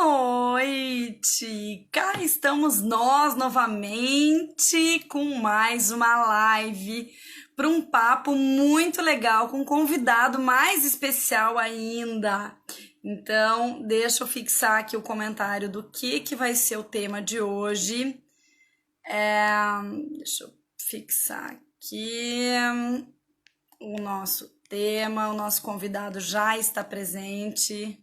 noite! Cá estamos nós novamente com mais uma live para um papo muito legal com um convidado mais especial ainda. Então, deixa eu fixar aqui o comentário do que vai ser o tema de hoje. Deixa eu fixar aqui o nosso tema, o nosso convidado já está presente.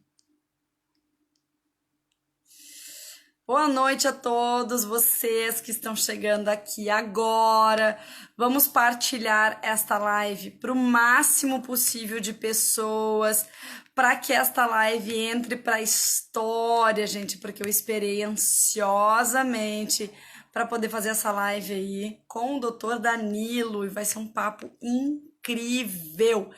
Boa noite a todos vocês que estão chegando aqui agora. Vamos partilhar esta live para o máximo possível de pessoas, para que esta live entre para a história, gente, porque eu esperei ansiosamente para poder fazer essa live aí com o Dr. Danilo e vai ser um papo incrível.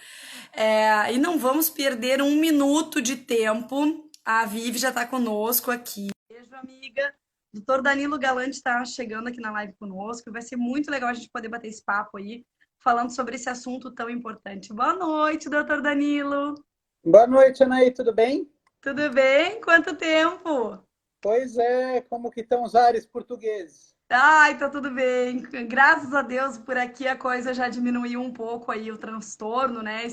E não vamos perder um minuto de tempo. A Vivi já está conosco aqui. Beijo, amiga. Doutor Danilo Galante está chegando aqui na live conosco. Vai ser muito legal a gente poder bater esse papo aí, falando sobre esse assunto tão importante. Boa noite, doutor Danilo. Boa noite, Anaí, tudo bem? Tudo bem? Quanto tempo? Pois é, como que estão os ares portugueses? Ai, tá tudo bem. Graças a Deus, por aqui a coisa já diminuiu um pouco aí, o transtorno, né?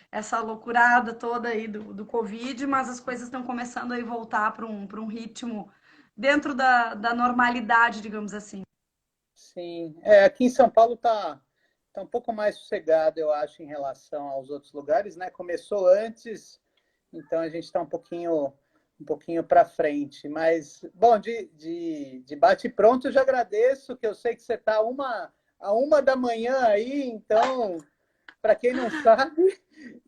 Essa loucurada toda aí do Covid, mas as coisas estão começando a voltar para um ritmo dentro da normalidade, digamos assim. Sim, aqui em São Paulo tá um pouco mais sossegado, eu acho, em relação aos outros lugares, né? Começou antes, então a gente está um pouquinho para frente. Mas, bom, de bate-pronto, eu já agradeço, que eu sei que você está a uma da manhã aí, então, para quem não sabe,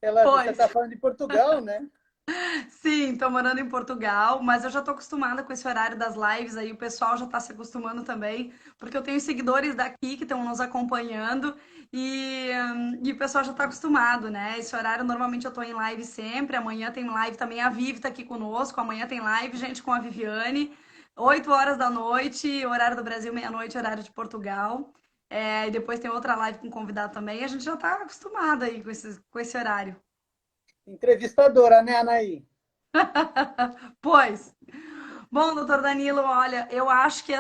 você Pois. está falando de Portugal, né? Sim, tô morando em Portugal, mas eu já tô acostumada com esse horário das lives aí, o pessoal já tá se acostumando também, porque eu tenho seguidores daqui que estão nos acompanhando e o pessoal já tá acostumado, né? Esse horário normalmente eu tô em live sempre, amanhã tem live também, a Vivi tá aqui conosco, amanhã tem live, gente, com a Viviane, 8 horas da noite, horário do Brasil, meia-noite, horário de Portugal. E depois tem outra live com convidado também, a gente já tá acostumado aí com esse horário. Entrevistadora, né, Anaí? Pois. Bom, doutor Danilo, olha, eu acho que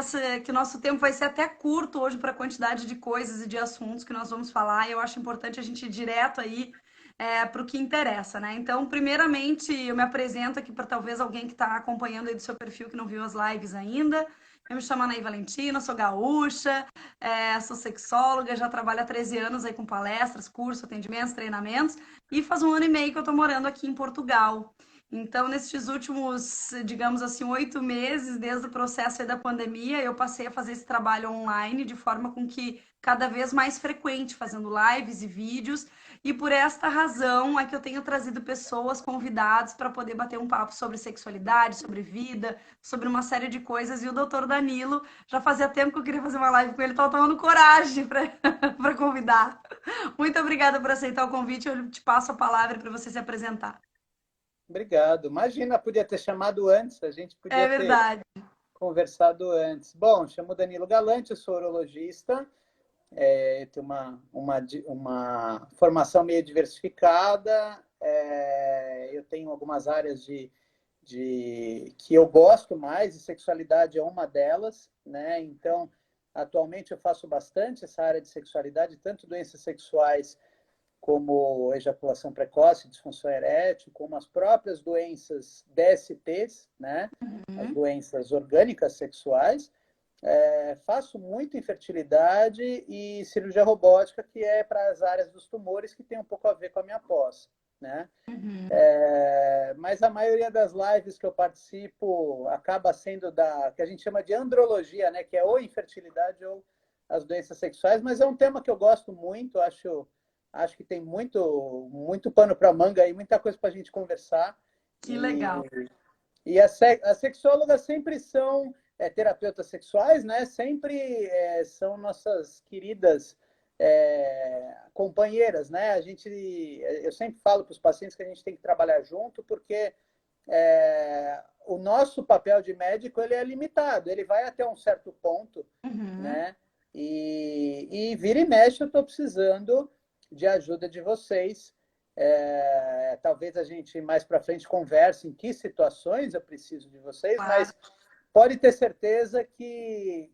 o nosso tempo vai ser até curto hoje para a quantidade de coisas e de assuntos que nós vamos falar. Eu acho importante a gente ir direto aí para o que interessa, né? Então, primeiramente, eu me apresento aqui para talvez alguém que está acompanhando aí do seu perfil que não viu as lives ainda. Eu me chamo Anaí Valentina, sou gaúcha, sou sexóloga, já trabalho há 13 anos aí com palestras, cursos, atendimentos, treinamentos, e faz um ano e meio que eu estou morando aqui em Portugal. Então, nesses últimos, digamos assim, 8 meses, desde o processo aí da pandemia, eu passei a fazer esse trabalho online de forma com que cada vez mais frequente, fazendo lives e vídeos. E por esta razão é que eu tenho trazido pessoas, convidados, para poder bater um papo sobre sexualidade, sobre vida, sobre uma série de coisas. E o doutor Danilo, já fazia tempo que eu queria fazer uma live com ele, estava tomando coragem para convidar. Muito obrigada por aceitar o convite. Eu te passo a palavra para você se apresentar. Obrigado. Imagina, podia ter chamado antes, a gente É podia ter verdade. conversado antes. Bom, chamo Danilo Galante, eu sou urologista, eu tenho uma formação meio diversificada, eu tenho algumas áreas que eu gosto mais, e sexualidade é uma delas, né? Então, atualmente eu faço bastante essa área de sexualidade, tanto doenças sexuais como ejaculação precoce, disfunção erétil, como as próprias doenças DSTs, né? As Uhum. doenças orgânicas sexuais. Faço muito infertilidade e cirurgia robótica, que é para as áreas dos tumores, que tem um pouco a ver com a minha pós, né? Uhum. Mas a maioria das lives que eu participo acaba sendo que a gente chama de andrologia, né? Que é ou infertilidade ou as doenças sexuais, mas é um tema que eu gosto muito, acho que tem muito pano para manga aí, muita coisa para a gente conversar. Que legal. E as sexólogas sempre são terapeutas sexuais, né? Sempre são nossas queridas companheiras, né? Eu sempre falo para os pacientes que a gente tem que trabalhar junto, porque o nosso papel de médico ele é limitado, ele vai até um certo ponto, Uhum. né? E vira e mexe eu estou precisando de ajuda de vocês Talvez a gente mais para frente converse em que situações eu preciso de vocês, Claro. mas pode ter certeza que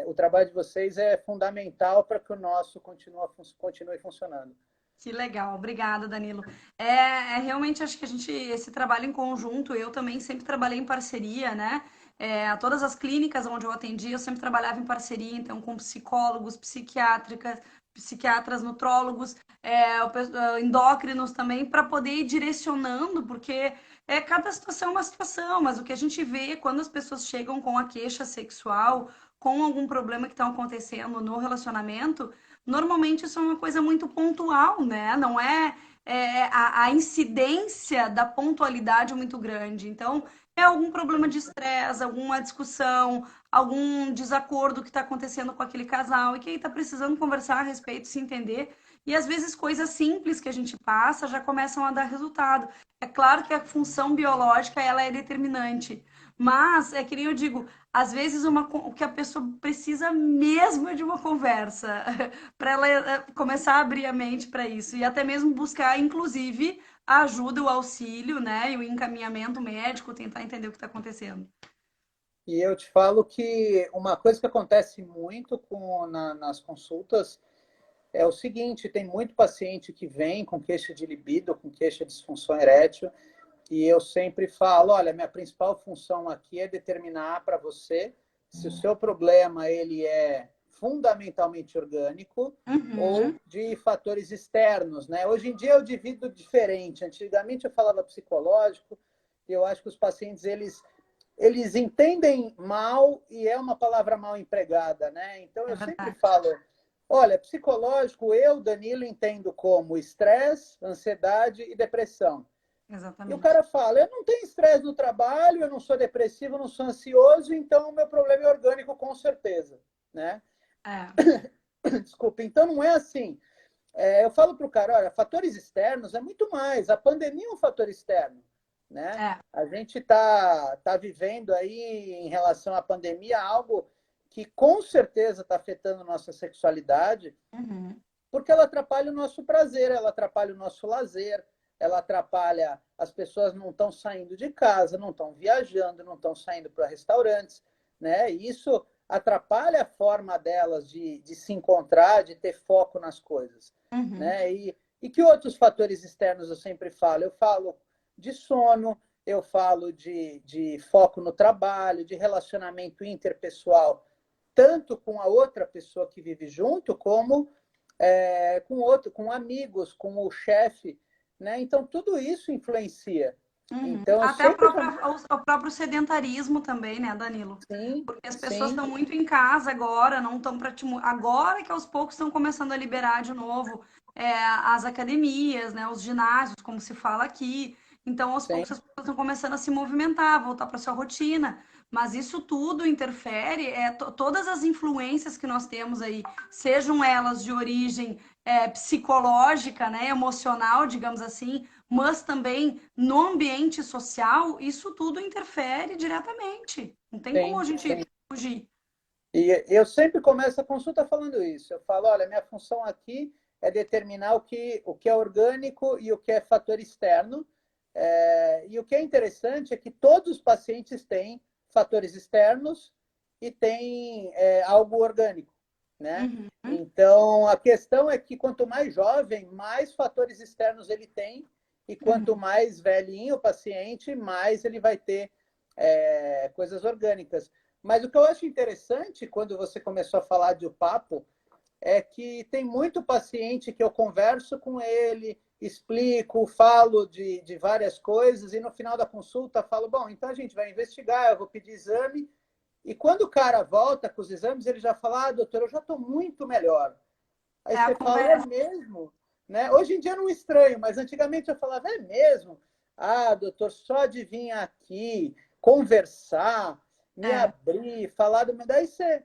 o trabalho de vocês é fundamental para que o nosso continue funcionando. Que legal, obrigada, Danilo. Realmente acho que a gente, esse trabalho em conjunto, eu também sempre trabalhei em parceria, né? Todas as clínicas onde eu atendi, eu sempre trabalhava em parceria, então com psicólogos, psiquiatras, nutrólogos, endócrinos também, para poder ir direcionando, porque cada situação é uma situação, mas o que a gente vê quando as pessoas chegam com a queixa sexual, com algum problema que está acontecendo no relacionamento. Normalmente isso é uma coisa muito pontual, né? Não a incidência da pontualidade é muito grande. Então, é algum problema de estresse, alguma discussão, algum desacordo que está acontecendo com aquele casal e que aí está precisando conversar a respeito, se entender. E às vezes coisas simples que a gente passa já começam a dar resultado. É claro que a função biológica ela é determinante, mas é que nem eu digo, às vezes o que a pessoa precisa mesmo é de uma conversa para ela começar a abrir a mente para isso e até mesmo buscar, inclusive, a ajuda, o auxílio, né, e o encaminhamento médico, tentar entender o que está acontecendo. E eu te falo que uma coisa que acontece muito nas consultas é o seguinte: tem muito paciente que vem com queixa de libido, com queixa de disfunção erétil, e eu sempre falo, olha, minha principal função aqui é determinar para você se o seu problema ele é fundamentalmente orgânico ou Uhum. de fatores externos, né? Hoje em dia eu divido diferente. Antigamente eu falava psicológico, e eu acho que os pacientes eles entendem mal e é uma palavra mal empregada, né? Então É eu sempre verdade. falo, olha, psicológico eu, Danilo, entendo como estresse, ansiedade e depressão. E o Exatamente. cara fala, eu não tenho estresse no trabalho, eu não sou depressivo, eu não sou ansioso, então o meu problema é orgânico com certeza, né? É, Desculpa, então não é assim. Eu falo para o cara, olha, fatores externos é muito mais. A pandemia é um fator externo, né? é. A gente tá vivendo aí, em relação à pandemia, algo que com certeza está afetando nossa sexualidade, Uhum. porque ela atrapalha o nosso prazer, ela atrapalha o nosso lazer, ela atrapalha, as pessoas não estão saindo de casa, não estão viajando, não estão saindo para restaurantes, né? E isso atrapalha a forma delas de se encontrar, de ter foco nas coisas, Uhum. né? E que outros fatores externos eu sempre falo? Eu falo de sono, eu falo de foco no trabalho, de relacionamento interpessoal, tanto com a outra pessoa que vive junto, como com amigos, com o chefe, né? Então tudo isso influencia. Uhum. Então eu Até a sempre própria, o próprio sedentarismo também, né, Danilo? sim, Porque as pessoas sim, estão muito em casa agora, não estão agora que aos poucos estão começando a liberar de novo as academias, né, os ginásios, como se fala aqui. Então, aos sim, poucos as pessoas estão começando a se movimentar, voltar para sua rotina. Mas isso tudo interfere, todas as influências que nós temos aí, sejam elas de origem psicológica, né, emocional, digamos assim, mas também no ambiente social, isso tudo interfere diretamente. Não tem como a sim, gente sim. fugir. E eu sempre começo a consulta falando isso. Eu falo, olha, minha função aqui é determinar o que é orgânico e o que é fator externo. E o que é interessante é que todos os pacientes têm fatores externos e têm algo orgânico, né? Uhum, Então, a questão é que quanto mais jovem, mais fatores externos ele tem, e quanto uhum, mais velhinho o paciente, mais ele vai ter coisas orgânicas. Mas o que eu acho interessante, quando você começou a falar de o papo, é que tem muito paciente que eu converso com ele, explico, falo de várias coisas, e no final da consulta falo, bom, então a gente vai investigar, eu vou pedir exame, e quando o cara volta com os exames, ele já fala, doutor, eu já estou muito melhor. Aí é a você fala, é conversa. mesmo? Né? Hoje em dia não estranho, mas antigamente eu falava, é mesmo? Ah, doutor, só de vir aqui, conversar, me É, abrir, falar do meu. Daí você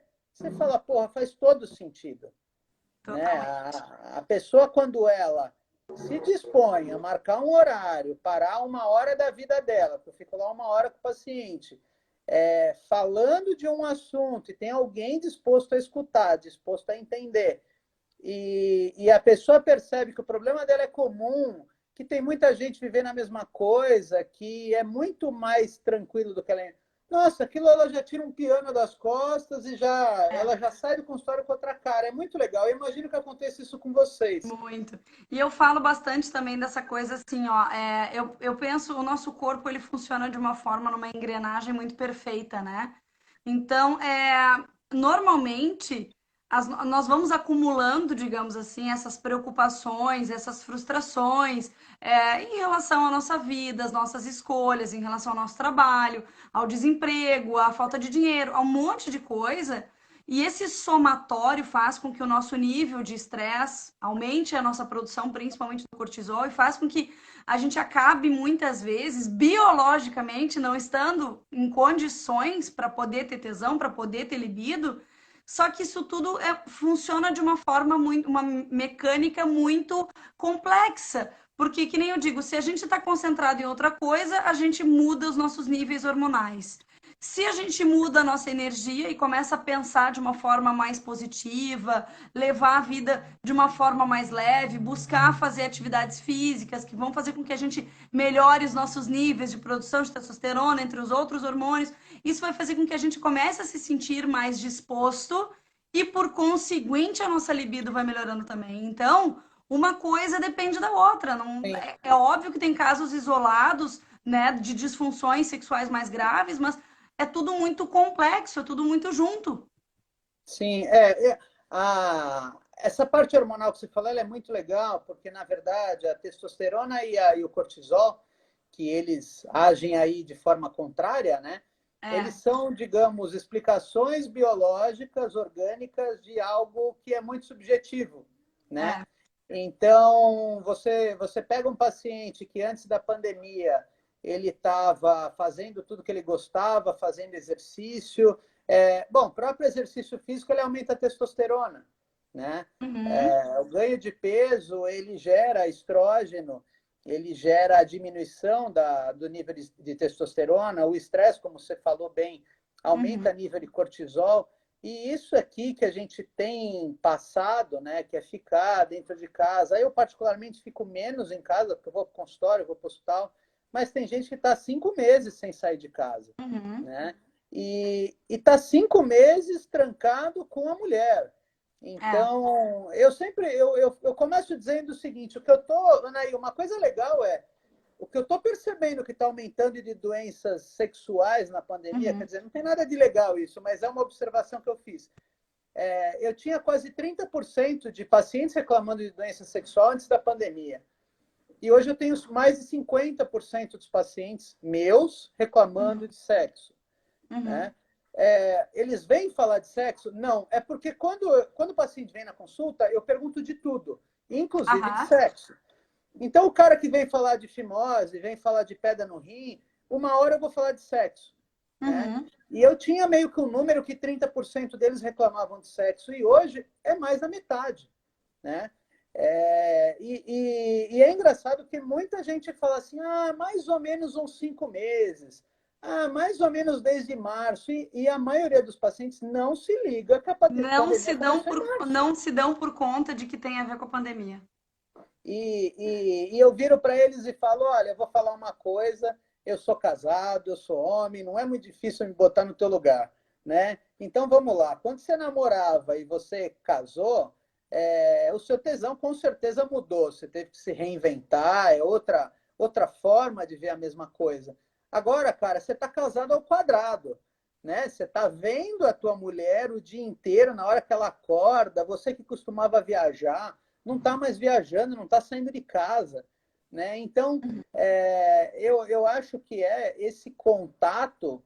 fala, porra, faz todo sentido. Né? totalmente. A pessoa, quando ela se dispõe a marcar um horário, parar uma hora da vida dela, porque eu fico lá uma hora com o paciente, falando de um assunto, e tem alguém disposto a escutar, disposto a entender, e a pessoa percebe que o problema dela é comum, que tem muita gente vivendo a mesma coisa, que é muito mais tranquilo do que ela é. Nossa, aquilo ela já tira um piano das costas e ela já sai do consultório com outra cara. É muito legal. Eu imagino que aconteça isso com vocês. Muito. E eu falo bastante também dessa coisa assim, ó, eu penso, o nosso corpo, ele funciona de uma forma, numa engrenagem muito perfeita, né? Então, normalmente, nós vamos acumulando, digamos assim, essas preocupações, essas frustrações, em relação à nossa vida, às nossas escolhas, em relação ao nosso trabalho, ao desemprego, à falta de dinheiro, a um monte de coisa. E esse somatório faz com que o nosso nível de estresse aumente a nossa produção, principalmente do cortisol, e faz com que a gente acabe muitas vezes biologicamente não estando em condições para poder ter tesão, para poder ter libido. Só que isso tudo funciona de uma forma muito, uma mecânica muito complexa. Porque, que nem eu digo, se a gente está concentrado em outra coisa, a gente muda os nossos níveis hormonais. Se a gente muda a nossa energia e começa a pensar de uma forma mais positiva, levar a vida de uma forma mais leve, buscar fazer atividades físicas que vão fazer com que a gente melhore os nossos níveis de produção de testosterona, entre os outros hormônios, isso vai fazer com que a gente comece a se sentir mais disposto e, por conseguinte, a nossa libido vai melhorando também. Então, uma coisa depende da outra. Não, Sim, é óbvio que tem casos isolados, né, de disfunções sexuais mais graves, mas é tudo muito complexo, é tudo muito junto. sim. Essa parte hormonal que você falou, ela é muito legal, porque, na verdade, a testosterona e o cortisol, que eles agem aí de forma contrária, né? Eles É, são, digamos, explicações biológicas, orgânicas de algo que é muito subjetivo, né? é. Então, você pega um paciente que antes da pandemia ele estava fazendo tudo que ele gostava, fazendo exercício. Bom, o próprio exercício físico ele aumenta a testosterona, né? Uhum, O ganho de peso ele gera estrógeno, ele gera a diminuição do nível de testosterona, o estresse, como você falou bem, aumenta o uhum. nível de cortisol. E isso aqui que a gente tem passado, né, que é ficar dentro de casa. Eu, particularmente, fico menos em casa, porque eu vou para o consultório, eu vou para o hospital, mas tem gente que está 5 meses sem sair de casa, Uhum. né? E está 5 meses trancado com a mulher. É, Então, eu começo dizendo o seguinte: o que eu estou, Anaí, uma coisa legal o que eu estou percebendo que está aumentando de doenças sexuais na pandemia, quer uhum. dizer, não tem nada de legal isso, mas é uma observação que eu fiz. Eu tinha quase 30% de pacientes reclamando de doença sexual antes da pandemia. E hoje eu tenho mais de 50% dos pacientes meus reclamando de sexo, né? Uhum. Eles vêm falar de sexo? Não, é porque quando o paciente vem na consulta, eu pergunto de tudo, inclusive de Aham. sexo. Então, o cara que vem falar de fimose, vem falar de pedra no rim, uma hora eu vou falar de sexo, né? Uhum. E eu tinha meio que um número que 30% deles reclamavam de sexo, e hoje é mais da metade, né? E é engraçado que muita gente fala assim, mais ou menos uns 5 meses, mais ou menos desde março, e a maioria dos pacientes não se liga que a pandemia começou em março. Não se dão por conta de que tem a ver com a pandemia. E eu viro para eles e falo, olha, eu vou falar uma coisa, eu sou casado, eu sou homem, não é muito difícil me botar no teu lugar, né? Então vamos lá, quando você namorava e você casou, o seu tesão com certeza mudou, você teve que se reinventar, é outra forma de ver a mesma coisa. Agora, cara, você está casado ao quadrado, né? Você está vendo a tua mulher o dia inteiro, na hora que ela acorda, você que costumava viajar, não está mais viajando, não está saindo de casa, né? Então, eu acho que esse contato,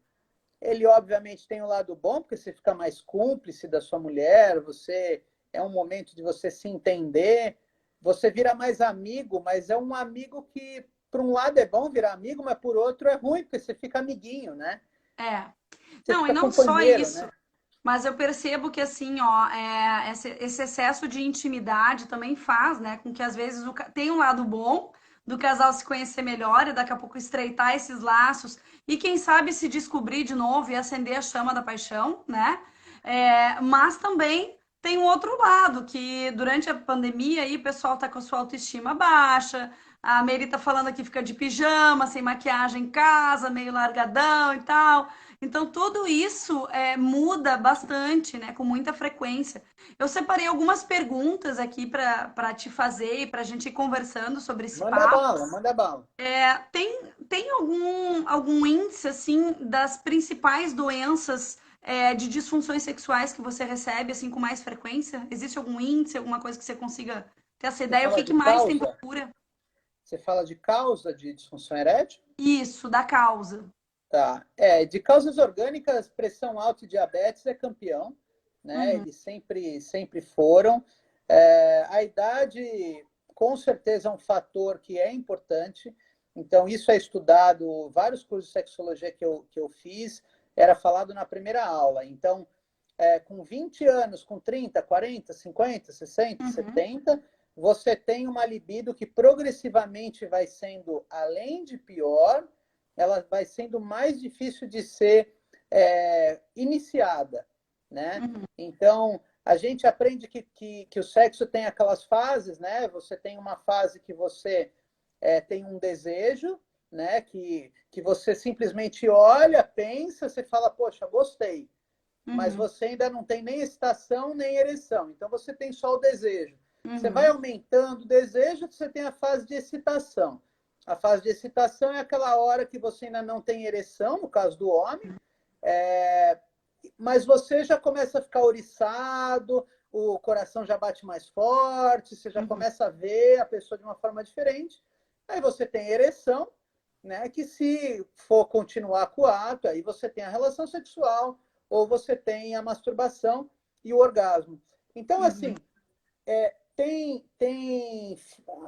ele obviamente tem um lado bom, porque você fica mais cúmplice da sua mulher, você é um momento de você se entender, você vira mais amigo, mas é um amigo que, por um lado, é bom virar amigo, mas por outro é ruim, porque você fica amiguinho, né? É. Você Não, e fica não só companheiro, isso, né? mas eu percebo que assim, ó, esse excesso de intimidade também faz, né, com que às vezes tem um lado bom do casal se conhecer melhor e daqui a pouco estreitar esses laços e quem sabe se descobrir de novo e acender a chama da paixão, né? Mas também tem um outro lado, que durante a pandemia aí o pessoal tá com a sua autoestima baixa. A Mary tá falando aqui, fica de pijama, sem maquiagem em casa, meio largadão e tal. Então, tudo isso muda bastante, né? Com muita frequência. Eu separei algumas perguntas aqui para te fazer e para a gente ir conversando sobre esse Manda papo. bala, manda bala. Tem algum índice, assim, das principais doenças de disfunções sexuais que você recebe, assim, com mais frequência? Existe algum índice, alguma coisa que você consiga ter essa Você ideia? O fala que de que mais tem causa? procura? Você fala de causa de disfunção erétil? Isso, da causa. Tá. De causas orgânicas, pressão alta e diabetes é campeão, né? Uhum, Eles sempre foram. A idade, com certeza, é um fator que é importante. Então, isso é estudado, vários cursos de sexologia que eu fiz, era falado na primeira aula. Então, com 20 anos, com 30, 40, 50, 60, uhum, 70, você tem uma libido que progressivamente vai sendo, além de pior, ela vai sendo mais difícil de ser iniciada, né? uhum, Então, a gente aprende que o sexo tem aquelas fases, né? Você tem uma fase que você tem um desejo, né? Que você simplesmente olha, pensa, você fala, poxa, gostei, mas uhum, você ainda não tem nem excitação nem ereção. Então você tem só o desejo. Você vai uhum. aumentando o desejo, você tem a fase de excitação. A fase de excitação é aquela hora que você ainda não tem ereção, no caso do homem, é, mas você já começa a ficar ouriçado, o coração já bate mais forte, você já Uhum. começa a ver a pessoa de uma forma diferente. Aí você tem ereção, né? Que se for continuar com o ato, aí você tem a relação sexual ou você tem a masturbação e o orgasmo. Então, Uhum. assim, tem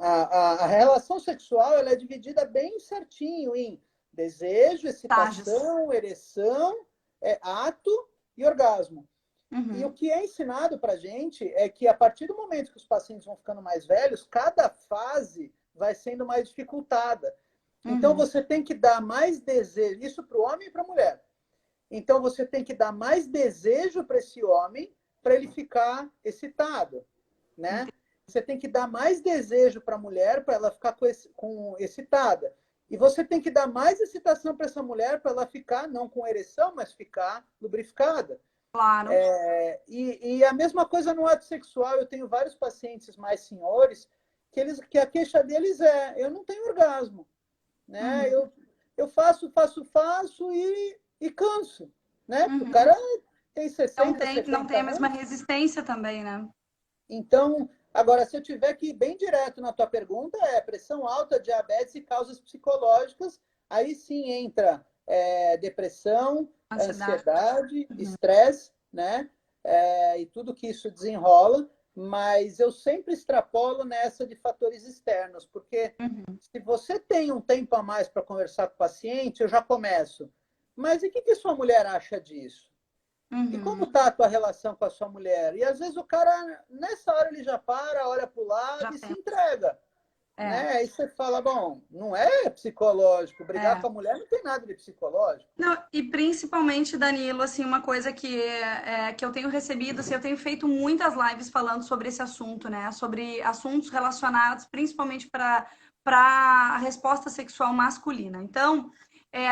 a relação sexual ela é dividida bem certinho em desejo, Estágios. excitação, ereção, ato e orgasmo. E o Uhum. que é ensinado para a gente é que a partir do momento que os pacientes vão ficando mais velhos, cada fase vai sendo mais dificultada. Então Uhum. você tem que dar mais desejo, isso para o homem e para a mulher. Então você tem que dar mais desejo para esse homem para ele ficar excitado, né? Você tem que dar mais desejo para a mulher para ela ficar com excitada. E você tem que dar mais excitação para essa mulher para ela ficar, não com ereção, mas ficar lubrificada. Claro. E a mesma coisa no ato sexual. Eu tenho vários pacientes mais senhores que a queixa deles eu não tenho orgasmo, né? Uhum. Eu faço e canso, né? Porque o Uhum. cara tem 60, Não 70 tem a mesma anos. resistência também, né? Então, agora, se eu tiver que ir bem direto na tua pergunta, pressão alta, diabetes e causas psicológicas, aí sim entra depressão, Ansiedade. ansiedade, Uhum. estresse, né? E tudo que isso desenrola, mas eu sempre extrapolo nessa de fatores externos, porque Uhum. se você tem um tempo a mais para conversar com o paciente, eu já começo. Mas e o que sua mulher acha disso? E como Uhum. está a tua relação com a sua mulher? E às vezes o cara, nessa hora, ele já para, olha para o lado Já e se tem. entrega. É, Né? Aí você fala, bom, não é psicológico. Brigar é. com a mulher não tem nada de psicológico. Não, e principalmente, Danilo, assim, uma coisa que eu tenho recebido, assim, eu tenho feito muitas lives falando sobre esse assunto, né? Sobre assuntos relacionados principalmente para a resposta sexual masculina. Então,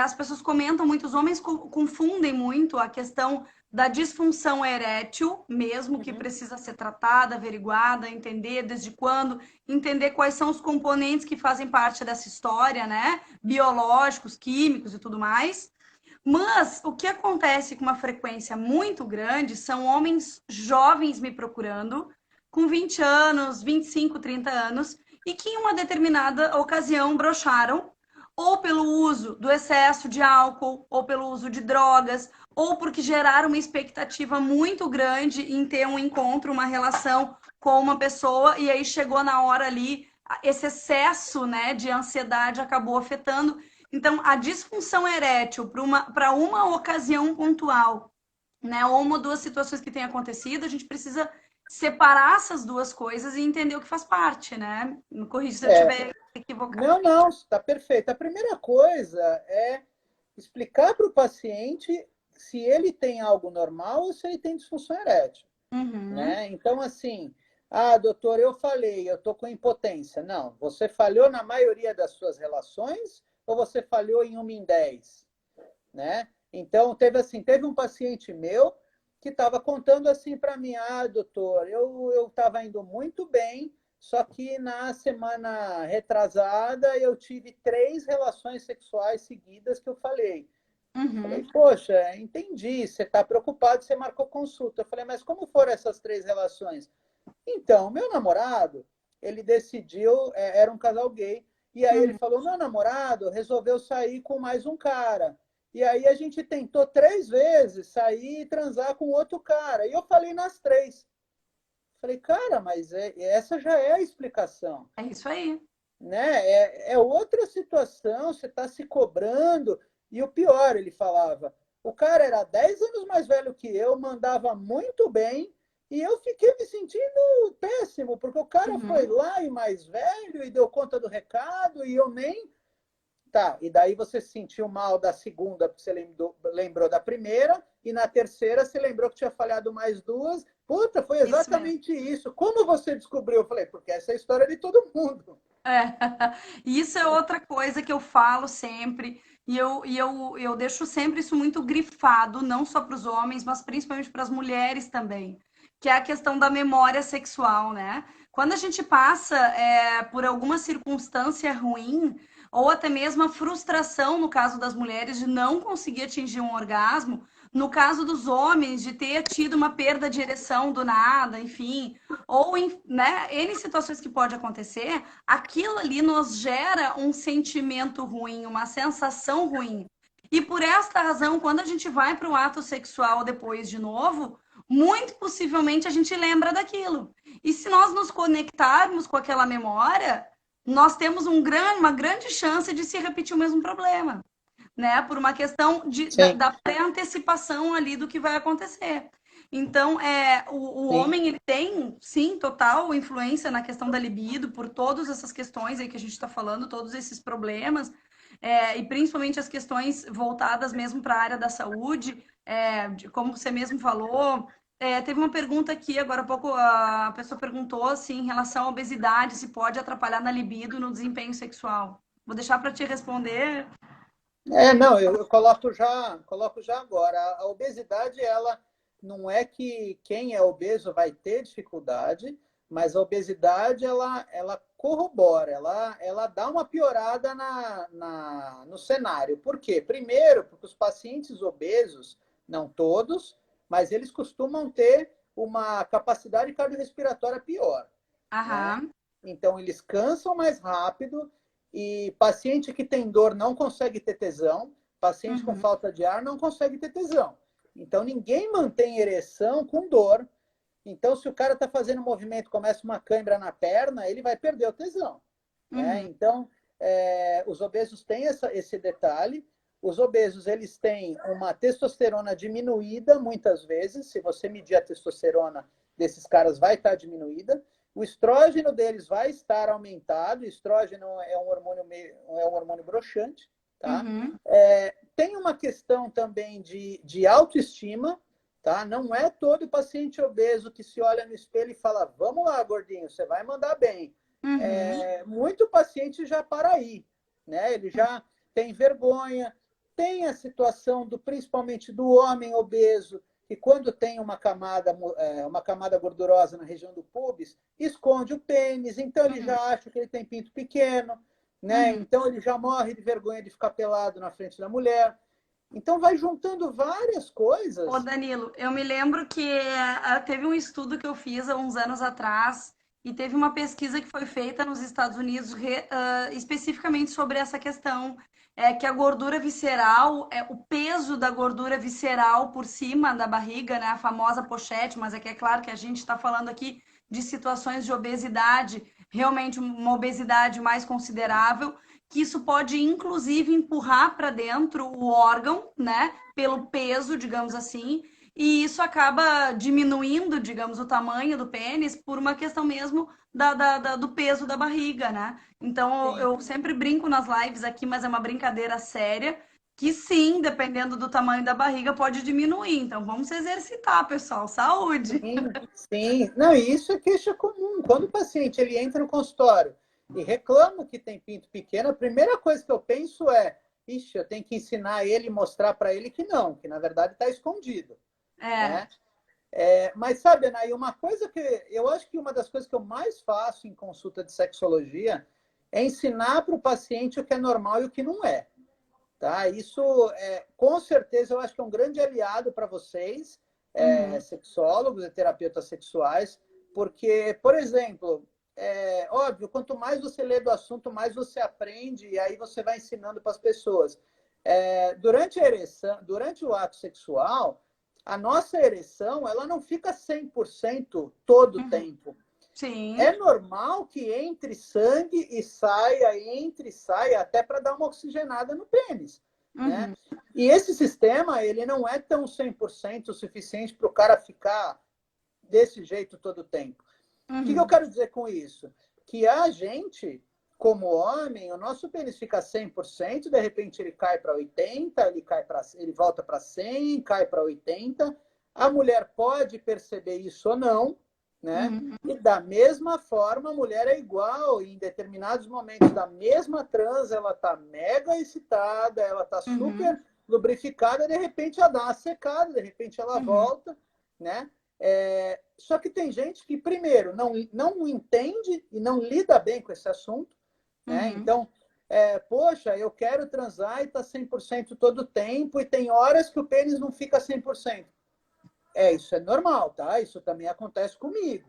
as pessoas comentam muito, os homens confundem muito a questão da disfunção erétil, mesmo que Uhum. precisa ser tratada, averiguada, entender desde quando, entender quais são os componentes que fazem parte dessa história, né? Biológicos, químicos e tudo mais. Mas o que acontece com uma frequência muito grande são homens jovens me procurando, com 20 anos, 25, 30 anos, e que em uma determinada ocasião brocharam, ou pelo uso do excesso de álcool, ou pelo uso de drogas, ou porque geraram uma expectativa muito grande em ter um encontro, uma relação com uma pessoa, e aí chegou na hora ali, esse excesso, né, de ansiedade acabou afetando. Então, a disfunção erétil para uma ocasião pontual, né, ou uma ou duas situações que têm acontecido, a gente precisa separar essas duas coisas e entender o que faz parte, né? Me corrija se eu É, estiver equivocado. não, está perfeito. A primeira coisa é explicar para o paciente se ele tem algo normal ou se ele tem disfunção erétil. Uhum. né? Então, assim, doutor, eu falei, eu estou com impotência. Não, você falhou na maioria das suas relações ou você falhou em uma em 10, né? Então, teve um paciente meu que estava contando assim para mim, doutor, eu estava indo muito bem, só que na semana retrasada eu tive 3 relações sexuais seguidas que eu falei. Falei, Uhum. poxa, entendi, você está preocupado, você marcou consulta. Eu falei, mas como foram essas 3 relações? Então, meu namorado, ele decidiu, era um casal gay, e aí ele Uhum. falou, meu namorado resolveu sair com mais um cara. E aí a gente tentou 3 vezes sair e transar com outro cara. E eu falei nas 3. Falei, cara, mas essa já é a explicação, É isso aí. né? É outra situação, você está se cobrando. E o pior, ele falava, o cara era 10 anos mais velho que eu, mandava muito bem, e eu fiquei me sentindo péssimo, porque o cara foi Uhum. lá e mais velho e deu conta do recado, e eu nem. Tá, e daí você se sentiu mal da segunda, porque você lembrou da primeira, e na terceira você lembrou que tinha falhado mais 2. Puta, foi Isso mesmo. exatamente isso. Como você descobriu? Eu falei, porque essa é a história de todo mundo. É. Isso é outra coisa que eu falo sempre, e eu deixo sempre isso muito grifado, não só para os homens, mas principalmente para as mulheres também, que é a questão da memória sexual, né? Quando a gente passa por alguma circunstância ruim, ou até mesmo a frustração, no caso das mulheres, de não conseguir atingir um orgasmo, no caso dos homens, de ter tido uma perda de ereção do nada, enfim, ou né, N situações que pode acontecer, aquilo ali nos gera um sentimento ruim, uma sensação ruim. E por esta razão, quando a gente vai para o ato sexual depois de novo, muito possivelmente a gente lembra daquilo. E se nós nos conectarmos com aquela memória, nós temos uma grande chance de se repetir o mesmo problema, né? Por uma questão Sim, da pré-antecipação ali do que vai acontecer. Então, o sim. homem ele tem, sim, total influência na questão da libido por todas essas questões aí que a gente está falando, todos esses problemas, e principalmente as questões voltadas mesmo para a área da saúde, como você mesmo falou. Teve uma pergunta aqui, agora há pouco a pessoa perguntou assim, em relação à obesidade, se pode atrapalhar na libido e no desempenho sexual. Vou deixar para te responder. Não, eu coloco já agora. A obesidade, ela não é que quem é obeso vai ter dificuldade, mas a obesidade, ela corrobora, ela dá uma piorada no cenário. Por quê? Primeiro, porque os pacientes obesos, não todos, mas eles costumam ter uma capacidade cardiorrespiratória pior, né? Aham. Então, eles cansam mais rápido, e paciente que tem dor não consegue ter tesão, paciente com Uhum. falta de ar não consegue ter tesão. Então, ninguém mantém ereção com dor. Então, se o cara está fazendo um movimento, começa uma cãibra na perna, ele vai perder o tesão, né? Uhum. Então, os obesos têm esse detalhe. Os obesos, eles têm uma testosterona diminuída, muitas vezes. Se você medir a testosterona desses caras, vai estar diminuída. O estrógeno deles vai estar aumentado. O estrógeno é um hormônio broxante, tá? Uhum. Tem uma questão também de autoestima, tá? Não é todo paciente obeso que se olha no espelho e fala, vamos lá, gordinho, você vai mandar bem. Uhum. Muito paciente já para aí, né? Ele já tem vergonha, tem a situação principalmente do homem obeso, que quando tem uma camada gordurosa na região do pubis, esconde o pênis, então ele Uhum. já acha que ele tem pinto pequeno, né? Uhum. Então ele já morre de vergonha de ficar pelado na frente da mulher. Então vai juntando várias Ô, coisas. Danilo, eu me lembro que teve um estudo que eu fiz há uns anos atrás e teve uma pesquisa que foi feita nos Estados Unidos especificamente sobre essa questão, que a gordura visceral, o peso da gordura visceral por cima da barriga, né, a famosa pochete, mas é que é claro que a gente está falando aqui de situações de obesidade, realmente uma obesidade mais considerável, que isso pode inclusive empurrar para dentro o órgão, né? Pelo peso, digamos assim, e isso acaba diminuindo, digamos, o tamanho do pênis por uma questão mesmo do peso da barriga, né? Então Sim. eu sempre brinco nas lives aqui, mas é uma brincadeira séria, que sim, dependendo do tamanho da barriga, pode diminuir. Então, vamos se exercitar, pessoal. Saúde! Sim, sim. Não, e isso é queixa comum. Quando o paciente ele entra no consultório e reclama que tem pinto pequeno, a primeira coisa que eu penso é, ixi, eu tenho que ensinar ele, mostrar para ele que não, que na verdade está escondido, É. né? Mas sabe, Anaí, uma coisa que eu acho que uma das coisas que eu mais faço em consulta de sexologia é ensinar para o paciente o que é normal e o que não é. Tá? Isso, com certeza, eu acho que é um grande aliado para vocês, Uhum. sexólogos e terapeutas sexuais, porque, por exemplo, óbvio, quanto mais você lê do assunto, mais você aprende, e aí você vai ensinando para as pessoas. Durante a ereção, durante o ato sexual, a nossa ereção ela não fica 100% todo o Uhum. tempo. É Sim. normal que entre sangue e saia, entre e saia, até para dar uma oxigenada no pênis, né? Uhum. E esse sistema, ele não é tão 100% suficiente para o cara ficar desse jeito todo o tempo. O que eu Uhum. quero dizer com isso? Que a gente, como homem, o nosso pênis fica 100%, de repente ele cai para 80%, ele volta para 100%, cai para 80%. A mulher pode perceber isso ou não, né? Uhum. E da mesma forma, a mulher é igual, e em determinados momentos da mesma trans, ela está mega excitada, ela está Uhum. super lubrificada, de repente ela dá uma secada, de repente ela Uhum. volta, né? Só que tem gente que, primeiro, não entende e não lida bem com esse assunto, né? Uhum. Então, poxa, eu quero transar e tá 100% todo o tempo, e tem horas que o pênis não fica 100%. Isso é normal, tá? Isso também acontece comigo.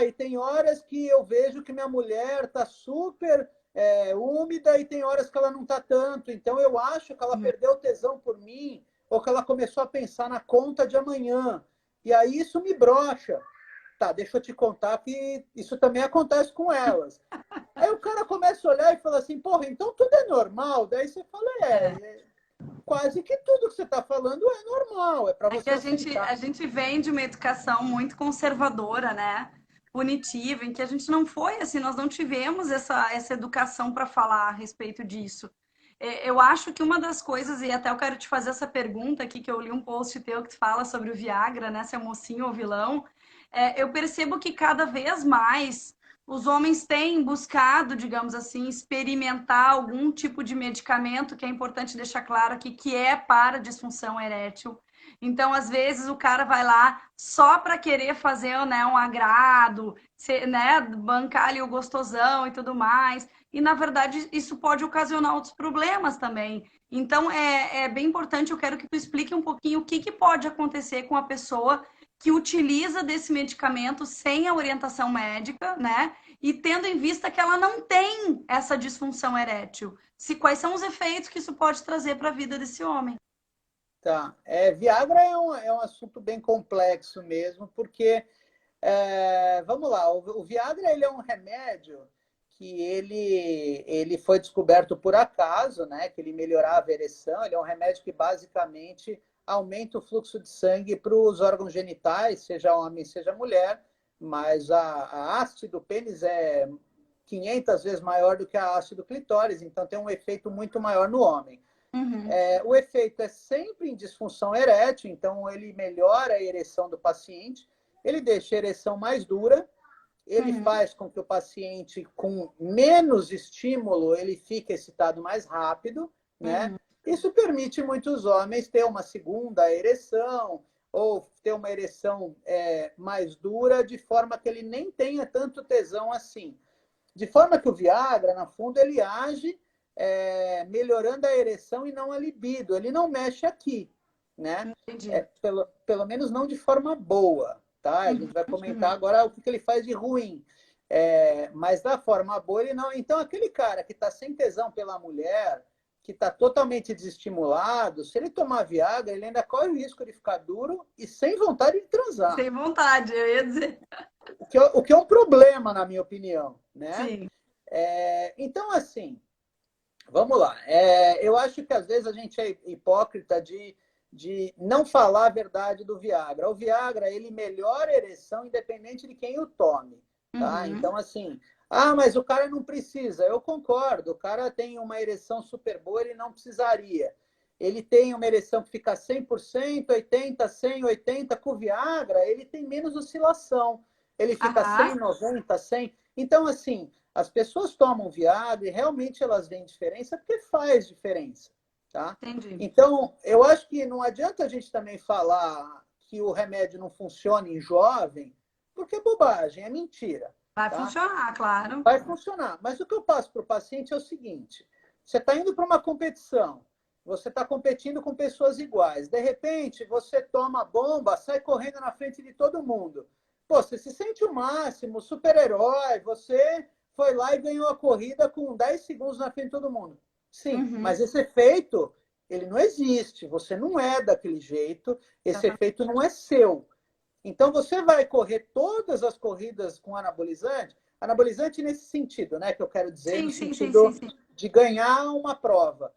E tem horas que eu vejo que minha mulher tá super úmida e tem horas que ela não tá tanto. Então eu acho que ela Uhum. perdeu o tesão por mim ou que ela começou a pensar na conta de amanhã. E aí isso me brocha. Tá, deixa eu te contar que isso também acontece com elas. Aí o cara começa a olhar e fala assim, porra, então tudo é normal? Daí você fala, É. quase que tudo que você está falando é normal, é para É que você a aceitar. gente vem de uma educação muito conservadora, né? Punitiva, em que a gente não foi assim, nós não tivemos essa educação para falar a respeito disso. Eu acho que uma das coisas, e até eu quero te fazer essa pergunta aqui, que eu li um post teu que fala sobre o Viagra, né? Se é mocinho ou vilão. Eu percebo que cada vez mais os homens têm buscado, digamos assim, experimentar algum tipo de medicamento, que é importante deixar claro aqui, que é para disfunção erétil. Então, às vezes, o cara vai lá só para querer fazer, né, um agrado, né, bancar ali o gostosão e tudo mais. E, na verdade, isso pode ocasionar outros problemas também. Então, é bem importante, eu quero que tu explique um pouquinho o que, que pode acontecer com a pessoa que utiliza desse medicamento sem a orientação médica, né? E tendo em vista que ela não tem essa disfunção erétil. Quais são os efeitos que isso pode trazer para a vida desse homem? Tá. Viagra é um assunto bem complexo mesmo, porque, vamos lá, o Viagra ele é um remédio que ele foi descoberto por acaso, né? Que ele melhorava a ereção. Ele é um remédio que basicamente aumenta o fluxo de sangue para os órgãos genitais, seja homem, seja mulher, mas a haste do pênis é 500 vezes maior do que a haste do clitóris, então tem um efeito muito maior no homem. Uhum, O efeito é sempre em disfunção erétil, então ele melhora a ereção do paciente, ele deixa a ereção mais dura, ele uhum, faz com que o paciente, com menos estímulo, ele fique excitado mais rápido, né? uhum, Isso permite muitos homens ter uma segunda ereção ou ter uma ereção mais dura, de forma que ele nem tenha tanto tesão assim. De forma que o Viagra, no fundo, ele age melhorando a ereção e não a libido. Ele não mexe aqui, né? entendi. Pelo menos não de forma boa, tá? A Uhum, gente vai comentar uhum, agora o que ele faz de ruim. Mas da forma boa ele não. Então, aquele cara que está sem tesão pela mulher, que está totalmente desestimulado, se ele tomar Viagra, ele ainda corre o risco de ficar duro e sem vontade de transar. sem vontade, eu ia dizer. O que é um problema, na minha opinião, né? Sim. Então, assim, vamos lá. Eu acho que às vezes a gente é hipócrita de não falar a verdade do Viagra. O Viagra, ele melhora a ereção independente de quem o tome, tá? Uhum, Então, assim, Ah, mas o cara não precisa. Eu concordo. O cara tem uma ereção super boa, ele não precisaria. Ele tem uma ereção que fica 100%, 80, 100, 80. Com o Viagra, ele tem menos oscilação. Ele fica Aham, 100, 90, 100. Então, assim, as pessoas tomam Viagra e realmente elas veem diferença porque faz diferença, tá? entendi. Então, eu acho que não adianta a gente também falar que o remédio não funciona em jovem, porque é bobagem, é mentira, Vai tá? funcionar, claro. Vai funcionar. Mas o que eu passo para o paciente é o seguinte: você está indo para uma competição, você está competindo com pessoas iguais. De repente, você toma a bomba, sai correndo na frente de todo mundo. Pô, você se sente o máximo, super-herói, você foi lá e ganhou a corrida com 10 segundos na frente de todo mundo. Sim, Uhum, mas esse efeito, ele não existe. Você não é daquele jeito, esse exatamente. efeito não é seu. Então, você vai correr todas as corridas com anabolizante nesse sentido, né? Que eu quero dizer, no Sim, sim, sim, sim, sentido sim. de ganhar uma prova.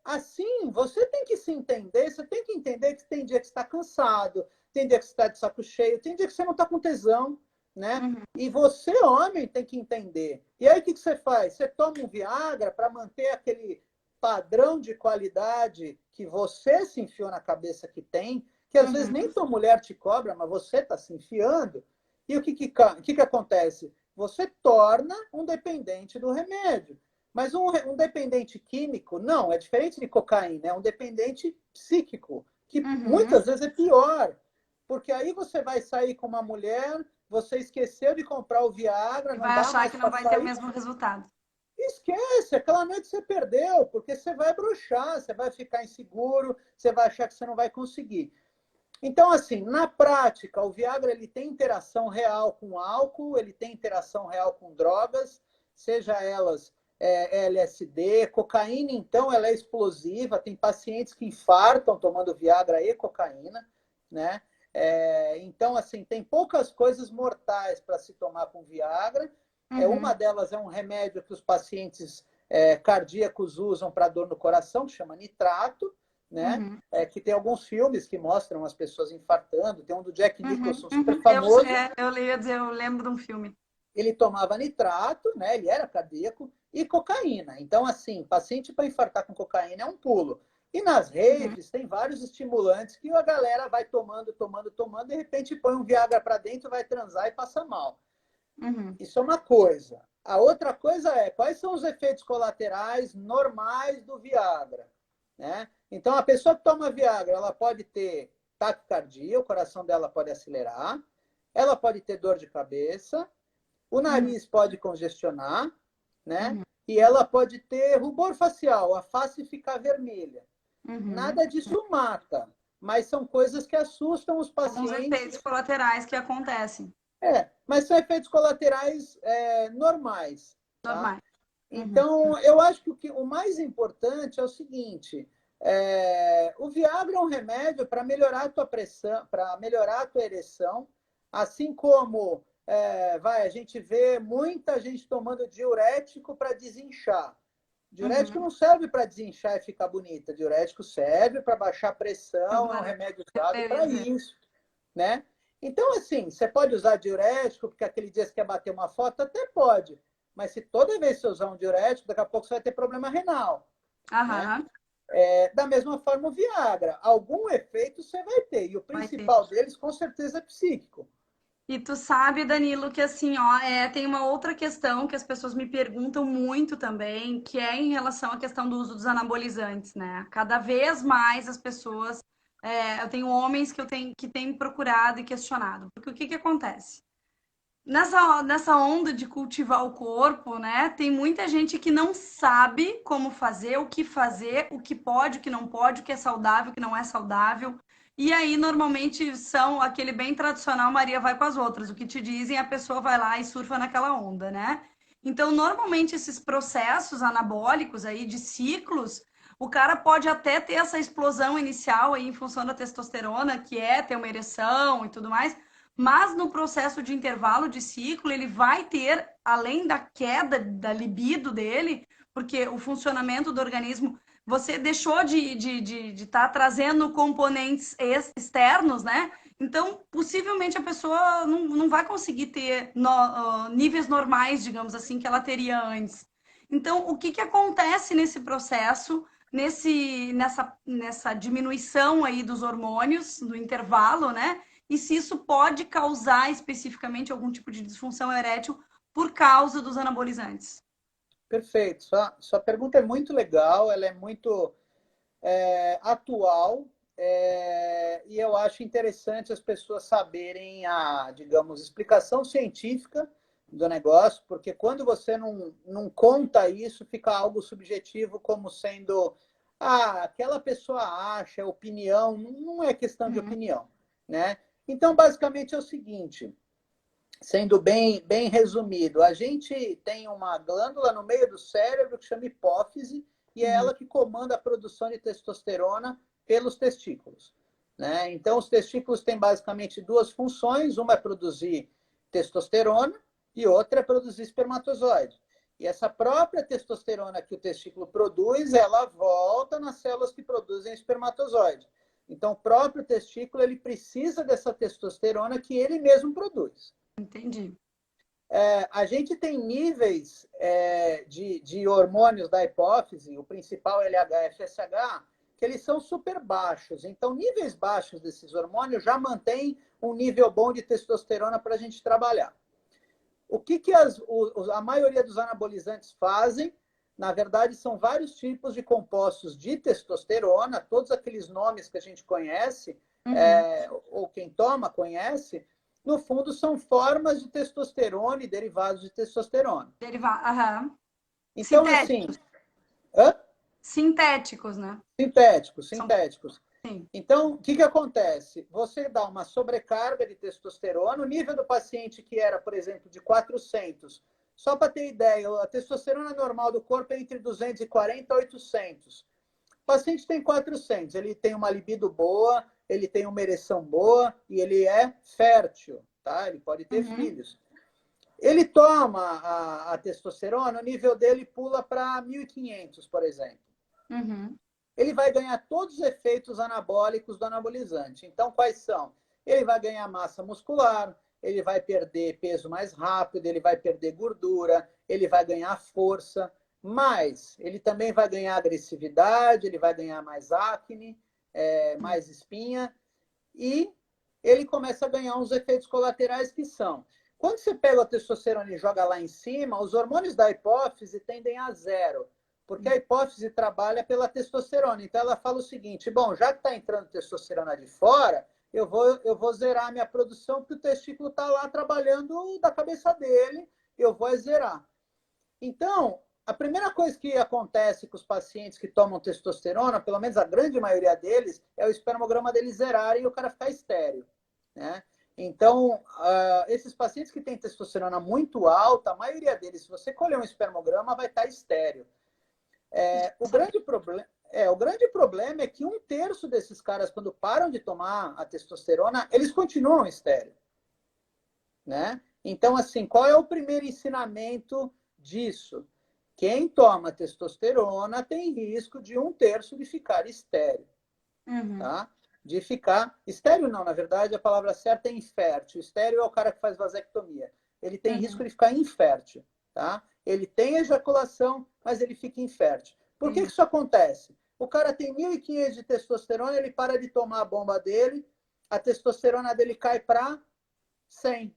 Assim, você tem que se entender, você tem que entender que tem dia que você está cansado, tem dia que você está de saco cheio, tem dia que você não está com tesão, né? Uhum, E você, homem, tem que entender. E aí, o que você faz? Você toma um Viagra para manter aquele padrão de qualidade que você se enfiou na cabeça que às vezes nem uhum, tua mulher te cobra, mas você está se enfiando. E o que acontece? Você torna um dependente do remédio. Mas um dependente químico, não, é diferente de cocaína, é um dependente psíquico, que uhum. muitas vezes é pior. Porque aí você vai sair com uma mulher, você esqueceu de comprar o Viagra, E não vai dá achar mais que não para vai ter o sair. mesmo resultado. Esquece, aquela noite você perdeu, porque você vai bruxar, você vai ficar inseguro, você vai achar que você não vai conseguir. Então, assim, na prática, o Viagra ele tem interação real com álcool, ele tem interação real com drogas, seja elas LSD, cocaína, então, ela é explosiva. Tem pacientes que infartam tomando Viagra e cocaína, né? Então, assim, tem poucas coisas mortais para se tomar com Viagra. Uma Uhum, delas é um remédio que os pacientes cardíacos usam para dor no coração, que chama nitrato, né? uhum, Que tem alguns filmes que mostram as pessoas infartando. Tem um do Jack uhum, Nicholson super uhum. famoso. Ia dizer, eu lembro de um filme. Ele tomava nitrato, né? Ele era cardíaco e cocaína. Então, assim, paciente para infartar com cocaína é um pulo. E nas Uhum, raves tem vários estimulantes que a galera vai tomando, tomando, tomando, de repente põe um Viagra para dentro, vai transar e passa mal. uhum, Isso é uma coisa. A outra coisa é quais são os efeitos colaterais normais do Viagra, né? Então, a pessoa que toma Viagra, ela pode ter taquicardia, o coração dela pode acelerar, ela pode ter dor de cabeça, o uhum, nariz pode congestionar, né? uhum, E ela pode ter rubor facial, a face ficar vermelha. uhum. Nada disso mata, mas são coisas que assustam os Alguns efeitos pacientes. colaterais que acontecem. Mas são efeitos colaterais normais, tá? Normais. Uhum, Então, eu acho que o mais importante é o seguinte: o Viagra é um remédio para melhorar a tua pressão, para melhorar a tua ereção, assim como a gente vê muita gente tomando diurético para desinchar. Diurético uhum. não serve para desinchar e ficar bonita. Diurético serve para baixar a pressão, é um Agora, remédio usado eu ia para dizer. isso, né? Então, assim, você pode usar diurético, porque aquele dia você quer bater uma foto, até pode. Mas se toda vez você usar um diurético, daqui a pouco você vai ter problema renal, né? Aham, Da mesma forma, o Viagra. Algum efeito você vai ter. E o vai ter. principal deles, com certeza, é psíquico. E tu sabe, Danilo, que assim, ó, tem uma outra questão que as pessoas me perguntam muito também, que é em relação à questão do uso dos anabolizantes, né? Cada vez mais as pessoas, eu tenho homens que têm procurado e questionado, porque o que que acontece? Nessa onda de cultivar o corpo, né? Tem muita gente que não sabe como fazer, o que pode, o que não pode, o que é saudável, o que não é saudável. E aí, normalmente, são aquele bem tradicional, Maria vai com as outras. O que te dizem, a pessoa vai lá e surfa naquela onda, né? Então, normalmente, esses processos anabólicos aí de ciclos, o cara pode até ter essa explosão inicial aí em função da testosterona, que é ter uma ereção e tudo mais, mas no processo de intervalo de ciclo, ele vai ter, além da queda da libido dele, porque o funcionamento do organismo, você deixou de estar trazendo componentes externos, né? Então, possivelmente a pessoa não vai conseguir ter níveis normais, digamos assim, que ela teria antes. Então, o que que acontece nesse processo, nessa diminuição aí dos hormônios, do intervalo, né? E se isso pode causar especificamente algum tipo de disfunção erétil por causa dos anabolizantes? Perfeito. Sua pergunta é muito legal, ela é muito atual, e eu acho interessante as pessoas saberem a, digamos, explicação científica do negócio, porque quando você não conta isso, fica algo subjetivo como sendo, aquela pessoa acha, é opinião, não é questão de Uhum. opinião, né? Então, basicamente é o seguinte, sendo bem resumido, a gente tem uma glândula no meio do cérebro que chama hipófise, e é Uhum. ela que comanda a produção de testosterona pelos testículos. Né? Então, os testículos têm basicamente duas funções: uma é produzir testosterona e outra é produzir espermatozoide. E essa própria testosterona que o testículo produz, ela volta nas células que produzem espermatozoide. Então, o próprio testículo ele precisa dessa testosterona que ele mesmo produz. Entendi. A gente tem níveis de hormônios da hipófise, o principal LH-FSH, que eles são super baixos. Então, níveis baixos desses hormônios já mantêm um nível bom de testosterona para a gente trabalhar. O que a maioria dos anabolizantes fazem? Na verdade, são vários tipos de compostos de testosterona, todos aqueles nomes que a gente conhece, Uhum. ou quem toma conhece, no fundo são formas de testosterona e derivados de testosterona. Aham. Então, assim, Sintéticos. hã? Sintéticos, né? Sintéticos, São, sintéticos. sim. Então, o que, que acontece? Você dá uma sobrecarga de testosterona, o nível do paciente que era, por exemplo, de 400, só para ter ideia, a testosterona normal do corpo é entre 240 e 800. O paciente tem 400, ele tem uma libido boa, ele tem uma ereção boa e ele é fértil, tá? Ele pode ter Uhum. filhos. Ele toma a testosterona, o nível dele pula para 1.500, por exemplo. Uhum. Ele vai ganhar todos os efeitos anabólicos do anabolizante. Então, quais são? Ele vai ganhar massa muscular, ele vai perder peso mais rápido, ele vai perder gordura, ele vai ganhar força, mas ele também vai ganhar agressividade, ele vai ganhar mais acne, mais espinha, e ele começa a ganhar uns efeitos colaterais que são: quando você pega a testosterona e joga lá em cima, os hormônios da hipófise tendem a zero, porque a hipófise trabalha pela testosterona. Então ela fala o seguinte: bom, já que está entrando testosterona de fora, eu vou zerar a minha produção, porque o testículo está lá trabalhando da cabeça dele, eu vou zerar. Então, a primeira coisa que acontece com os pacientes que tomam testosterona, pelo menos a grande maioria deles, é o espermograma deles zerarem e o cara ficar estéreo. Né? Então, esses pacientes que têm testosterona muito alta, a maioria deles, se você colher um espermograma, vai estar estéreo. O grande problema é que 1/3 desses caras, quando param de tomar a testosterona, eles continuam estéreo. Né? Então, assim, qual é o primeiro ensinamento disso? Quem toma testosterona tem risco de 1/3 de ficar estéreo. Uhum. Tá? De ficar. Estéreo não, na verdade, a palavra certa é infértil. Estéreo é o cara que faz vasectomia. Ele tem risco Uhum. de ficar infértil. Tá? Ele tem ejaculação, mas ele fica infértil. Por que Entendi. isso acontece? O cara tem 1.500 de testosterona, ele para de tomar a bomba dele, a testosterona dele cai para 100.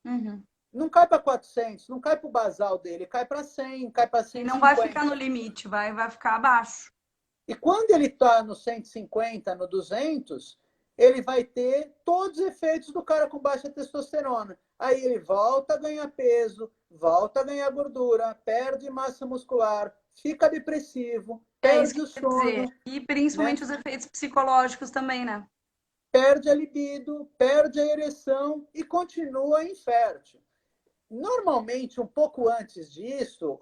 Uhum. Não cai para 400, não cai para o basal dele, cai para 100, cai para E cento e não vai ficar no cinquenta. limite, vai ficar abaixo. E quando ele está no 150, no 200, ele vai ter todos os efeitos do cara com baixa testosterona. Aí ele volta a ganhar peso, volta a ganhar gordura, perde massa muscular, fica depressivo, É isso perde que o eu ia dizer. sono, E né? principalmente os efeitos psicológicos também, né? Perde a libido, perde a ereção e continua infértil. Normalmente, um pouco antes disso,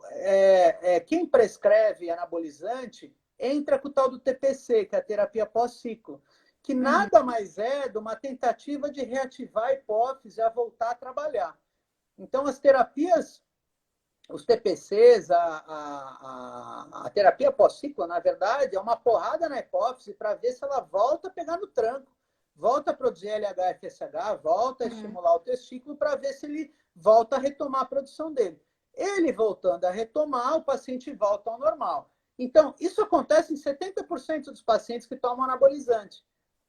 quem prescreve anabolizante entra com o tal do TPC, que é a terapia pós-ciclo, que Uhum. nada mais é de uma tentativa de reativar a hipófise a voltar a trabalhar. Então, as terapias, os TPCs, a terapia pós-ciclo, na verdade, é uma porrada na hipófise para ver se ela volta a pegar no tranco, volta a produzir LH-FSH, volta a Uhum. estimular o testículo para ver se ele volta a retomar a produção dele. Ele voltando a retomar, o paciente volta ao normal. Então, isso acontece em 70% dos pacientes que tomam anabolizante,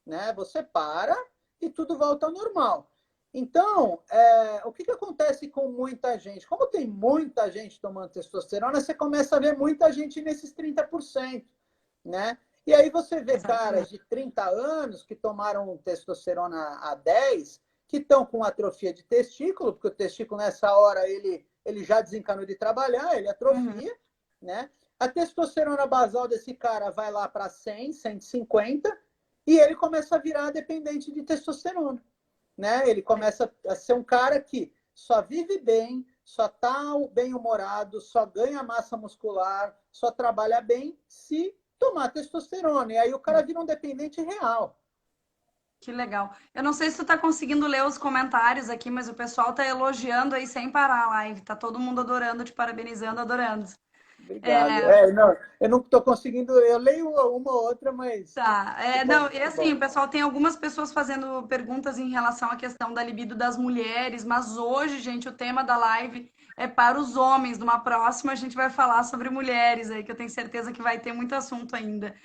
né? Você para e tudo volta ao normal. Então, o que acontece com muita gente? Como tem muita gente tomando testosterona, você começa a ver muita gente nesses 30%, né? E aí você vê caras Exatamente. de 30 anos que tomaram testosterona a 10, que estão com atrofia de testículo, porque o testículo nessa hora ele já desencanou de trabalhar, ele Uhum. atrofia, né? A testosterona basal desse cara vai lá para 100, 150, e ele começa a virar dependente de testosterona, né? Ele começa a ser um cara que só vive bem, só está bem-humorado, só ganha massa muscular, só trabalha bem se tomar testosterona. E aí o cara vira um dependente real. Que legal. Eu não sei se tu tá conseguindo ler os comentários aqui, mas o pessoal tá elogiando aí sem parar a live. Tá todo mundo adorando, te parabenizando, adorando. Obrigado. Não, eu não estou conseguindo, eu leio uma ou outra, mas Tá, que bom, não, e que assim, bom. o pessoal tem algumas pessoas fazendo perguntas em relação à questão da libido das mulheres, mas hoje, gente, o tema da live é para os homens. Numa próxima, a gente vai falar sobre mulheres aí, que eu tenho certeza que vai ter muito assunto ainda.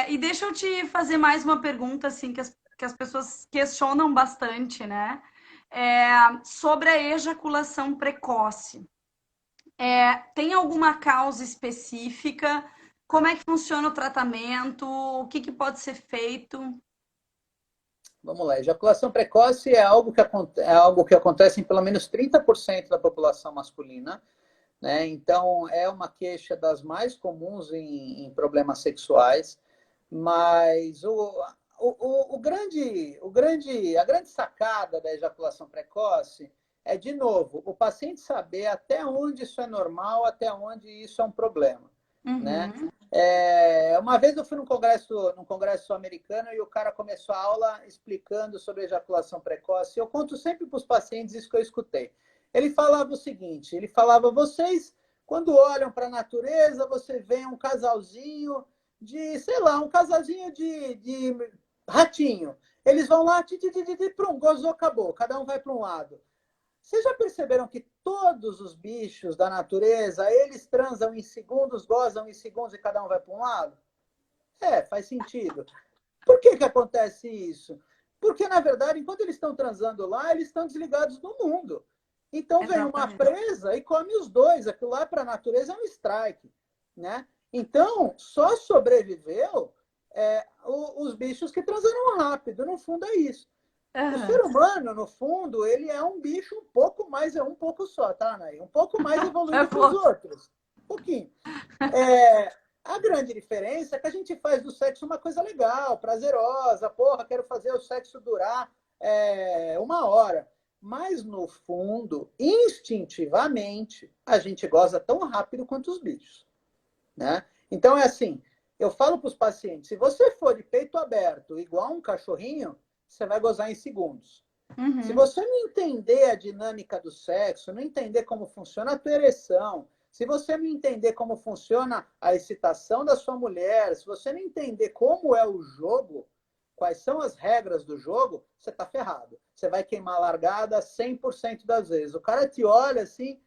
E deixa eu te fazer mais uma pergunta, assim, que as pessoas questionam bastante, né? Sobre a ejaculação precoce. Tem alguma causa específica? Como é que funciona o tratamento? O que que pode ser feito? Vamos lá, ejaculação precoce é algo que acontece em pelo menos 30% da população masculina, né? Então, é uma queixa das mais comuns em problemas sexuais, mas a grande sacada da ejaculação precoce é, de novo, o paciente saber até onde isso é normal, até onde isso é um problema, né? Uhum. Uma vez eu fui num congresso americano e o cara começou a aula explicando sobre ejaculação precoce. Eu conto sempre para os pacientes isso que eu escutei. Ele falava o seguinte: ele falava, vocês, quando olham para a natureza, você vê um casalzinho de, sei lá, um casalzinho de ratinho. Eles vão lá, prum, gozou, acabou. Cada um vai para um lado. Vocês já perceberam que todos os bichos da natureza, eles transam em segundos, gozam em segundos e cada um vai para um lado? Faz sentido. Por que acontece isso? Porque, na verdade, enquanto eles estão transando lá, eles estão desligados do mundo. Então vem uma Exatamente. presa e come os dois. Aquilo lá para a natureza é um strike, né? Então, só sobreviveu os bichos que transaram rápido. No fundo, é isso. O ser Aham. humano, no fundo, ele é um bicho um pouco mais, é um pouco só, tá, Nay? Um pouco mais É evoluído que os pouco. outros. Um pouquinho. É, a grande diferença é que a gente faz do sexo uma coisa legal, prazerosa. Porra, quero fazer o sexo durar 1 hora. Mas, no fundo, instintivamente, a gente goza tão rápido quanto os bichos, né? Então, é assim, eu falo para os pacientes, se você for de peito aberto, igual um cachorrinho, você vai gozar em segundos. Se Uhum. você não entender a dinâmica do sexo, não entender como funciona a tua ereção, se você não entender como funciona a excitação da sua mulher, se você não entender como é o jogo, quais são as regras do jogo, você está ferrado. Você vai queimar a largada 100% das vezes. O cara te olha assim,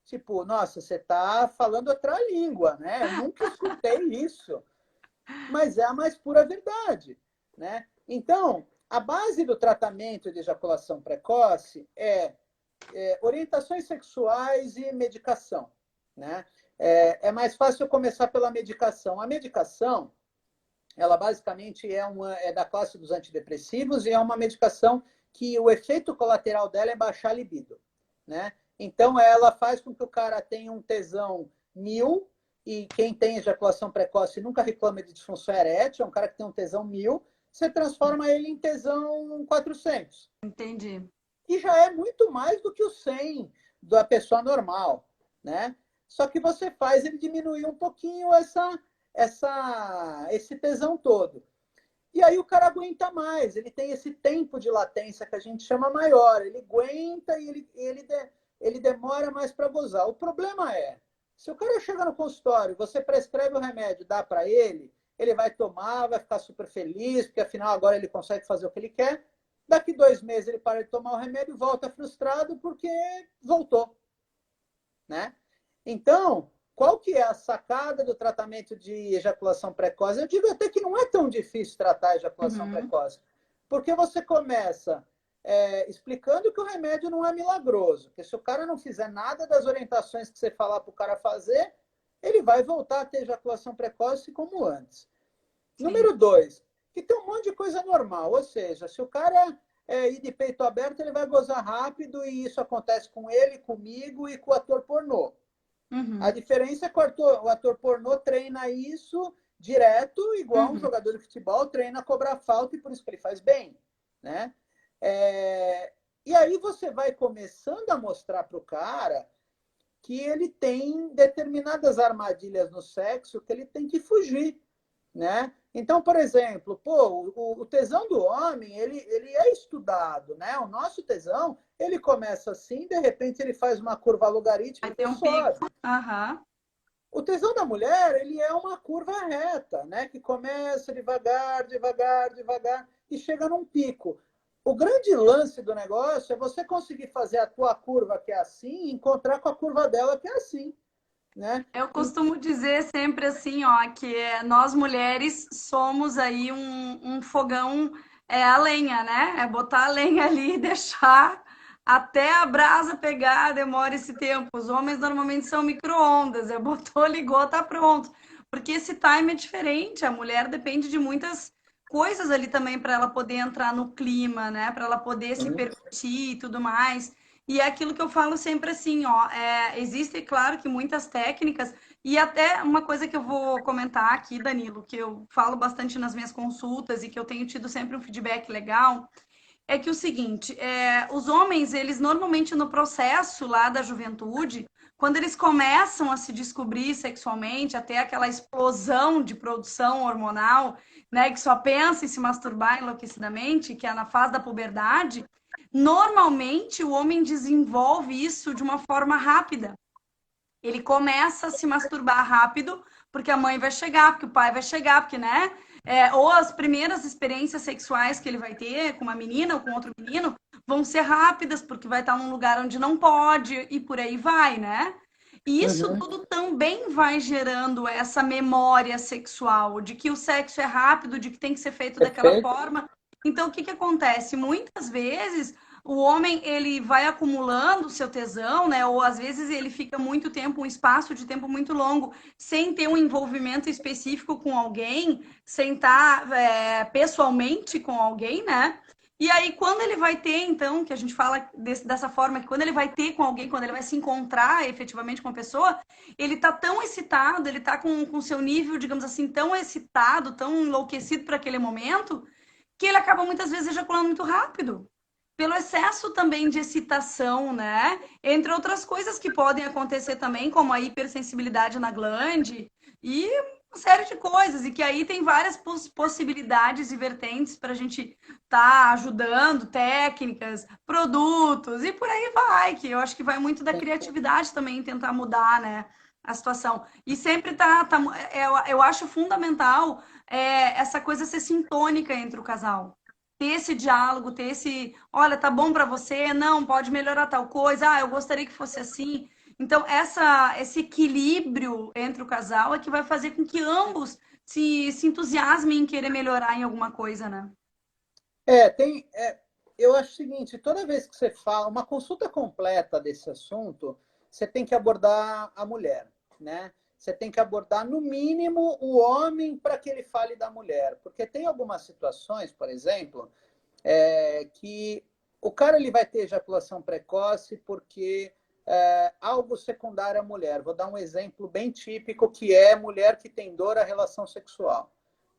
tipo, nossa, você está falando outra língua, né? Eu nunca escutei isso, mas é a mais pura verdade, né? Então, a base do tratamento de ejaculação precoce é orientações sexuais e medicação, né? É mais fácil começar pela medicação. A medicação, ela basicamente é da classe dos antidepressivos e é uma medicação que o efeito colateral dela é baixar a libido, né? Então, ela faz com que o cara tenha um tesão 1000, e quem tem ejaculação precoce nunca reclama de disfunção erétil, é um cara que tem um tesão 1000, você transforma ele em tesão 400. Entendi. E já é muito mais do que o 100 da pessoa normal, né? Só que você faz ele diminuir um pouquinho esse tesão todo. E aí o cara aguenta mais, ele tem esse tempo de latência que a gente chama maior, ele aguenta e ele demora mais para gozar. O problema é, se o cara chega no consultório, você prescreve o remédio, dá para ele ele vai tomar, vai ficar super feliz, porque afinal agora ele consegue fazer o que ele quer. Daqui 2 meses ele para de tomar o remédio e volta frustrado porque voltou, né? Então, qual que é a sacada do tratamento de ejaculação precoce? Eu digo até que não é tão difícil tratar a ejaculação precoce, porque você começa explicando que o remédio não é milagroso, que se o cara não fizer nada das orientações que você falar para o cara fazer, ele vai voltar a ter ejaculação precoce como antes. Sim. Número 2, que tem um monte de coisa normal, ou seja, se o cara ir de peito aberto, ele vai gozar rápido e isso acontece com ele, comigo e com o ator pornô. A diferença é que o ator pornô treina isso direto, igual um jogador de futebol treina a cobrar falta e por isso que ele faz bem, né? E aí você vai começando a mostrar para o cara que ele tem determinadas armadilhas no sexo que ele tem que fugir, né? Então, por exemplo, o tesão do homem, ele é estudado, né? O nosso tesão, ele começa assim, de repente ele faz uma curva logarítmica e sobe. O tesão da mulher, ele é uma curva reta, né? Que começa devagar, devagar, devagar e chega num pico. O grande lance do negócio é você conseguir fazer a tua curva que é assim e encontrar com a curva dela que é assim, né? Eu costumo dizer sempre assim, ó, que nós mulheres somos aí um fogão a lenha, né? É botar a lenha ali e deixar até a brasa pegar, demora esse tempo. Os homens normalmente são micro-ondas, botou, ligou, tá pronto. Porque esse time é diferente, a mulher depende de muitas coisas ali também para ela poder entrar no clima, né? Para ela poder se permitir e tudo mais. E é aquilo que eu falo sempre assim, ó, existe, claro, que muitas técnicas, e até uma coisa que eu vou comentar aqui, Danilo, que eu falo bastante nas minhas consultas e que eu tenho tido sempre um feedback legal, é que o seguinte, os homens, eles normalmente no processo lá da juventude, quando eles começam a se descobrir sexualmente, até aquela explosão de produção hormonal, né, que só pensa em se masturbar enlouquecidamente, que é na fase da puberdade, normalmente o homem desenvolve isso de uma forma rápida. Ele começa a se masturbar rápido, porque a mãe vai chegar, porque o pai vai chegar, porque, né? Ou as primeiras experiências sexuais que ele vai ter com uma menina ou com outro menino vão ser rápidas, porque vai estar num lugar onde não pode, e por aí vai, né? E isso tudo também vai gerando essa memória sexual, de que o sexo é rápido, de que tem que ser feito daquela forma. Então, o que que acontece? Muitas vezes o homem ele vai acumulando o seu tesão, né? Ou às vezes ele fica muito tempo, um espaço de tempo muito longo, sem ter um envolvimento específico com alguém, sem estar pessoalmente com alguém, né? E aí, quando ele vai ter, então, que a gente fala dessa forma, que quando ele vai ter com alguém, quando ele vai se encontrar efetivamente com a pessoa, ele tá tão excitado, ele tá com seu nível, digamos assim, tão excitado, tão enlouquecido para aquele momento, que ele acaba muitas vezes ejaculando muito rápido pelo excesso também de excitação, né? Entre outras coisas que podem acontecer também, como a hipersensibilidade na glande e uma série de coisas, e que aí tem várias possibilidades e vertentes para a gente estar ajudando, técnicas, produtos e por aí vai, que eu acho que vai muito da criatividade também tentar mudar, né, a situação. E sempre eu acho fundamental essa coisa ser sintônica entre o casal ter esse diálogo, ter esse, olha, tá bom para você, não, pode melhorar tal coisa, eu gostaria que fosse assim. Então, esse equilíbrio entre o casal é que vai fazer com que ambos se entusiasmem em querer melhorar em alguma coisa, né? Eu acho o seguinte, toda vez que você fala uma consulta completa desse assunto, você tem que abordar a mulher, né? Você tem que abordar, no mínimo, o homem para que ele fale da mulher. Porque tem algumas situações, por exemplo, que o cara ele vai ter ejaculação precoce porque algo secundário à mulher. Vou dar um exemplo bem típico, que é mulher que tem dor à relação sexual.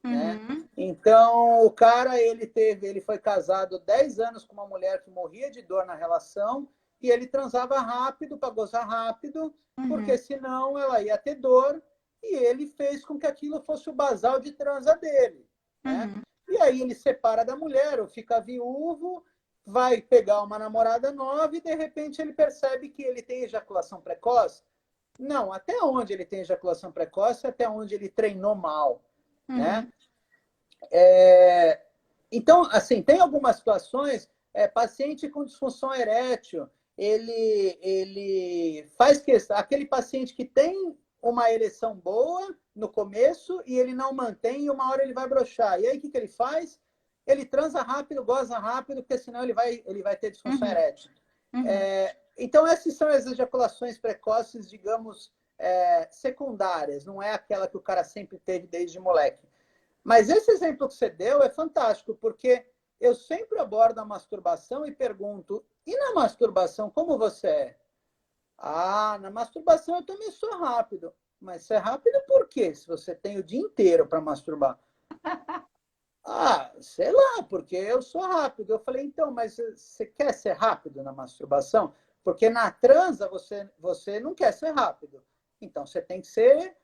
Né? Então, o cara ele foi casado 10 anos com uma mulher que morria de dor na relação e ele transava rápido para gozar rápido, porque senão ela ia ter dor, e ele fez com que aquilo fosse o basal de transa dele. Né? E aí ele separa da mulher, ou fica viúvo, vai pegar uma namorada nova e de repente ele percebe que ele tem ejaculação precoce. Não, até onde ele tem ejaculação precoce, até onde ele treinou mal. né? Uhum. Então, assim, tem algumas situações, paciente com disfunção erétil, ele faz questão, aquele paciente que tem uma ereção boa no começo e ele não mantém, e uma hora ele vai broxar. E aí, o que ele faz? Ele transa rápido, goza rápido, porque senão ele vai ter disfunção Uhum. erétil. Uhum. Então, essas são as ejaculações precoces, digamos, secundárias, não é aquela que o cara sempre teve desde moleque. Mas esse exemplo que você deu é fantástico, porque eu sempre abordo a masturbação e pergunto: e na masturbação, como você é? Ah, na masturbação eu também sou rápido. Mas você é rápido por quê? Se você tem o dia inteiro para masturbar. Ah, sei lá, porque eu sou rápido. Eu falei, então, mas você quer ser rápido na masturbação? Porque na transa você não quer ser rápido. Então você tem que ser.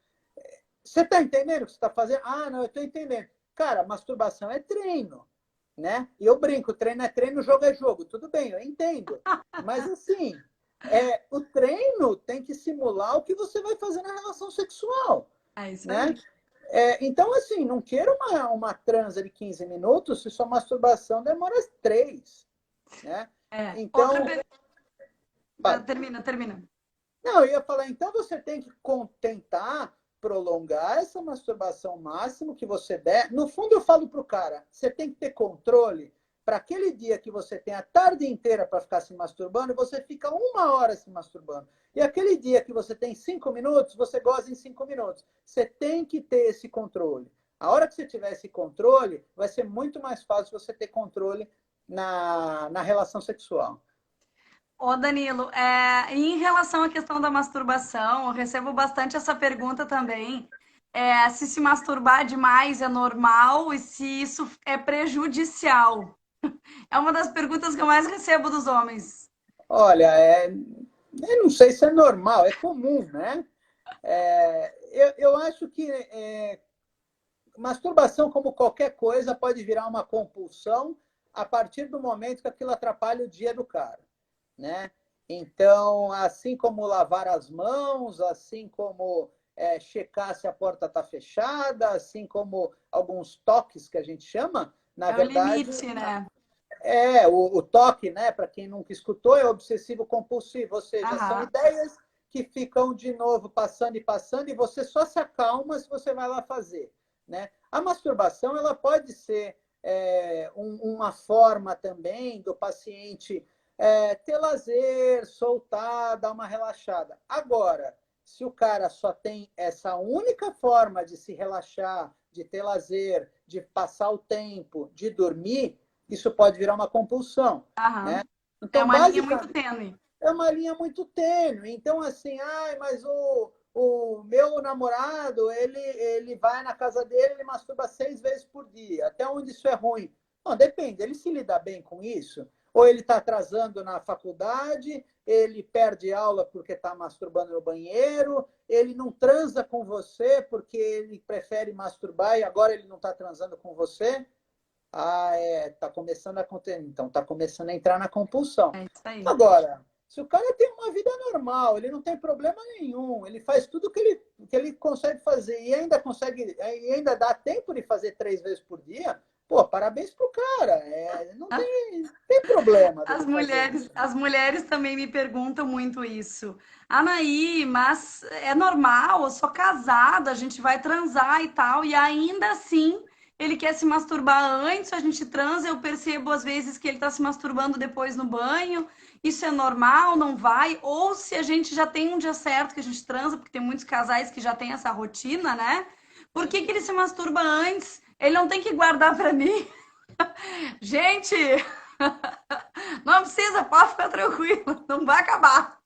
Você está entendendo o que você está fazendo? Ah, não, eu estou entendendo. Cara, masturbação é treino, né? E eu brinco, treino é treino, jogo é jogo. Tudo bem, eu entendo. Mas assim, o treino tem que simular o que você vai fazer na relação sexual, É isso né? aí. Então, assim, não queira uma transa de 15 minutos se sua masturbação demora 3, né? É. Outra Então, termina, termina. não, eu ia falar, então você tem que tentar prolongar essa masturbação o máximo que você der. No fundo, eu falo para o cara, você tem que ter controle para aquele dia que você tem a tarde inteira para ficar se masturbando, você fica 1 hora se masturbando. E aquele dia que você tem 5 minutos, você goza em 5 minutos. Você tem que ter esse controle. A hora que você tiver esse controle, vai ser muito mais fácil você ter controle na relação sexual. Ô, Danilo, em relação à questão da masturbação, eu recebo bastante essa pergunta também. Se masturbar demais é normal e se isso é prejudicial. É uma das perguntas que eu mais recebo dos homens. Olha, eu não sei se é normal, é comum, né? Eu acho que masturbação, como qualquer coisa, pode virar uma compulsão a partir do momento que aquilo atrapalha o dia do cara, né? Então, assim como lavar as mãos, assim como checar se a porta está fechada, assim como alguns toques que a gente chama, na É o verdade, limite, né? o toque, né, para quem nunca escutou, é obsessivo compulsivo, ou seja, são Aham. ideias que ficam de novo passando e passando e você só se acalma se você vai lá fazer, né? A masturbação ela pode ser uma forma também do paciente ter lazer, soltar, dar uma relaxada. Agora, se o cara só tem essa única forma de se relaxar, de ter lazer, de passar o tempo, de dormir, isso pode virar uma compulsão, né? Aham. É Então, uma linha muito basicamente, tênue. é uma linha muito tênue. Então, assim, mas o meu namorado, ele vai na casa dele, ele masturba 6 vezes por dia. Até onde isso é ruim? Não, depende. Ele se lida bem com isso? Ou ele está atrasando na faculdade, ele perde aula porque está masturbando no banheiro, ele não transa com você porque ele prefere masturbar e agora ele não está transando com você? Tá começando a acontecer. Então, tá começando a entrar na compulsão. É isso aí. Agora, se o cara tem uma vida normal, ele não tem problema nenhum, ele faz tudo que ele consegue fazer e ainda dá tempo de fazer 3 vezes por dia, pô, parabéns pro cara. Não tem problema As dele fazer mulheres, isso. as mulheres também me perguntam muito isso. Anaí, mas é normal, eu sou casada, a gente vai transar e tal, e ainda assim ele quer se masturbar antes, a gente transa, eu percebo às vezes que ele está se masturbando depois no banho. Isso é normal, não vai? Ou se a gente já tem um dia certo que a gente transa, porque tem muitos casais que já têm essa rotina, né? Por que que ele se masturba antes? Ele não tem que guardar para mim? Gente, não precisa, pode ficar tranquilo, não vai acabar.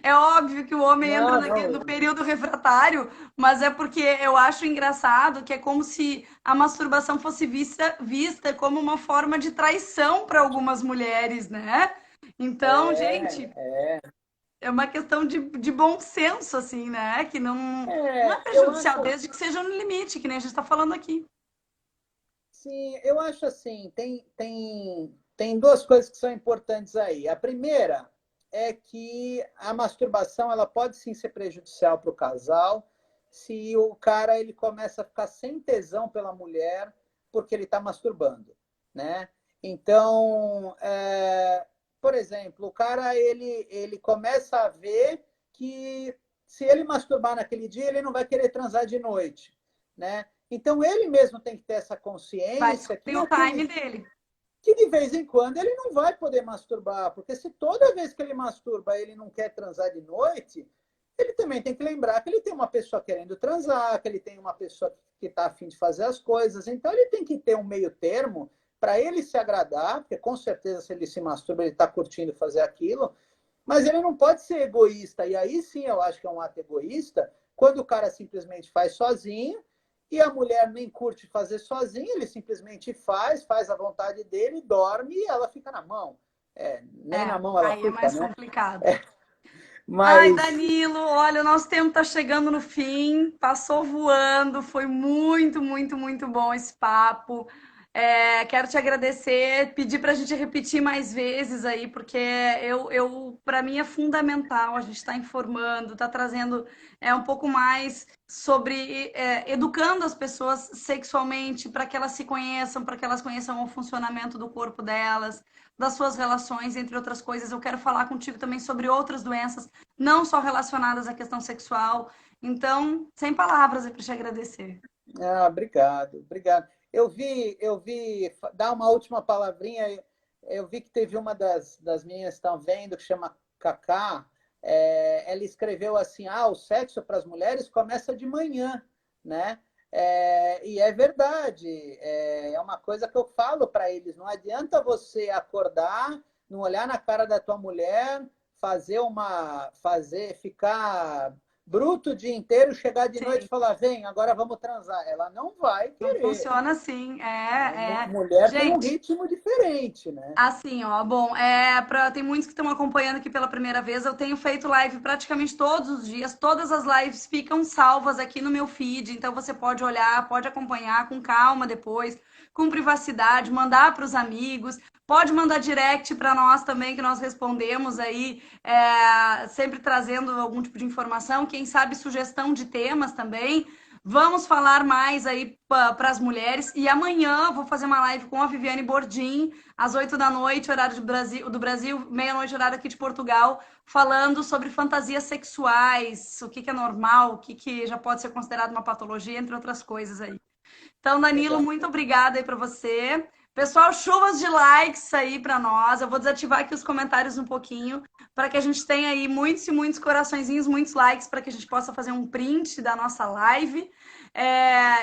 É óbvio que o homem entra Não, não. no período refratário, mas é porque eu acho engraçado que é como se a masturbação fosse vista como uma forma de traição para algumas mulheres, né? Então, gente, É. é uma questão de bom senso, assim, né? Que não é Eu prejudicial, acho desde que seja no limite, que nem a gente está falando aqui. Sim, eu acho assim, tem duas coisas que são importantes aí. A primeira é que a masturbação ela pode sim ser prejudicial para o casal se o cara ele começa a ficar sem tesão pela mulher porque ele está masturbando, né? Então, por exemplo, o cara ele começa a ver que se ele masturbar naquele dia, ele não vai querer transar de noite, né? Então ele mesmo tem que ter essa Vai consciência descobrir o time dele. que de vez em quando ele não vai poder masturbar, porque se toda vez que ele masturba ele não quer transar de noite, ele também tem que lembrar que ele tem uma pessoa querendo transar, que ele tem uma pessoa que está afim de fazer as coisas, então ele tem que ter um meio termo para ele se agradar, porque com certeza se ele se masturba, ele está curtindo fazer aquilo, mas ele não pode ser egoísta, e aí sim eu acho que é um ato egoísta, quando o cara simplesmente faz sozinho, e a mulher nem curte fazer sozinha, ele simplesmente faz a vontade dele, dorme e ela fica na mão. Nem na mão ela Aí é fica, mais né? complicado. Ai, Mas Danilo, olha, o nosso tempo está chegando no fim, passou voando, foi muito, muito, muito bom esse papo. Quero te agradecer, pedir para a gente repetir mais vezes aí, porque para mim é fundamental a gente estar informando, estar trazendo um pouco mais sobre educando as pessoas sexualmente para que elas se conheçam, para que elas conheçam o funcionamento do corpo delas, das suas relações, entre outras coisas. Eu quero falar contigo também sobre outras doenças não só relacionadas à questão sexual. Então, sem palavras é para te agradecer. obrigado, obrigado. Eu vi, dar uma última palavrinha. Eu vi que teve uma das minhas que estão vendo, que chama Cacá. Ela escreveu assim: o sexo para as mulheres começa de manhã, né? E é verdade, é uma coisa que eu falo para eles: não adianta você acordar, não olhar na cara da tua mulher, ficar bruto o dia inteiro, chegar de noite Sim, e falar: vem, agora vamos transar. Ela não vai não querer, funciona assim. né? Mulher tem um Gente, ritmo diferente, né? assim, ó, bom, tem muitos que estão acompanhando aqui pela primeira vez. Eu tenho feito live praticamente todos os dias. Todas as lives ficam salvas aqui no meu feed, então você pode olhar, pode acompanhar com calma depois, com privacidade, mandar para os amigos. Pode mandar direct para nós também, que nós respondemos aí, sempre trazendo algum tipo de informação. Quem sabe sugestão de temas também. Vamos falar mais aí para as mulheres. E amanhã vou fazer uma live com a Viviane Bordim, às 8 da noite, horário do Brasil, meia-noite, horário aqui de Portugal, falando sobre fantasias sexuais, o que é normal, o que já pode ser considerado uma patologia, entre outras coisas aí. Então, Danilo, Legal. muito obrigada aí para você. Pessoal, chuvas de likes aí para nós. Eu vou desativar aqui os comentários um pouquinho, para que a gente tenha aí muitos e muitos coraçõezinhos, muitos likes, para que a gente possa fazer um print da nossa live.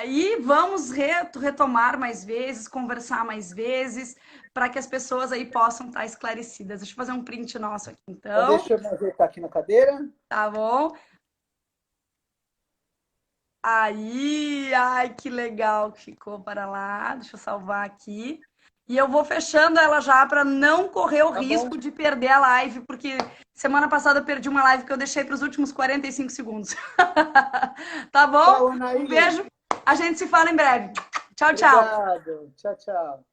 E vamos retomar mais vezes, conversar mais vezes, para que as pessoas aí possam estar esclarecidas. Deixa eu fazer um print nosso aqui, Então, então. deixa eu me ajeitar aqui na cadeira. Tá bom? Aí, ai, que legal que ficou para lá. Deixa eu salvar aqui. E eu vou fechando ela já para não correr o Tá bom? risco de perder a live, porque semana passada eu perdi uma live que eu deixei para os últimos 45 segundos. Tá bom? Tchau, Um Anaí. beijo. A gente se fala em breve. Tchau, tchau. Obrigado. Tchau, tchau.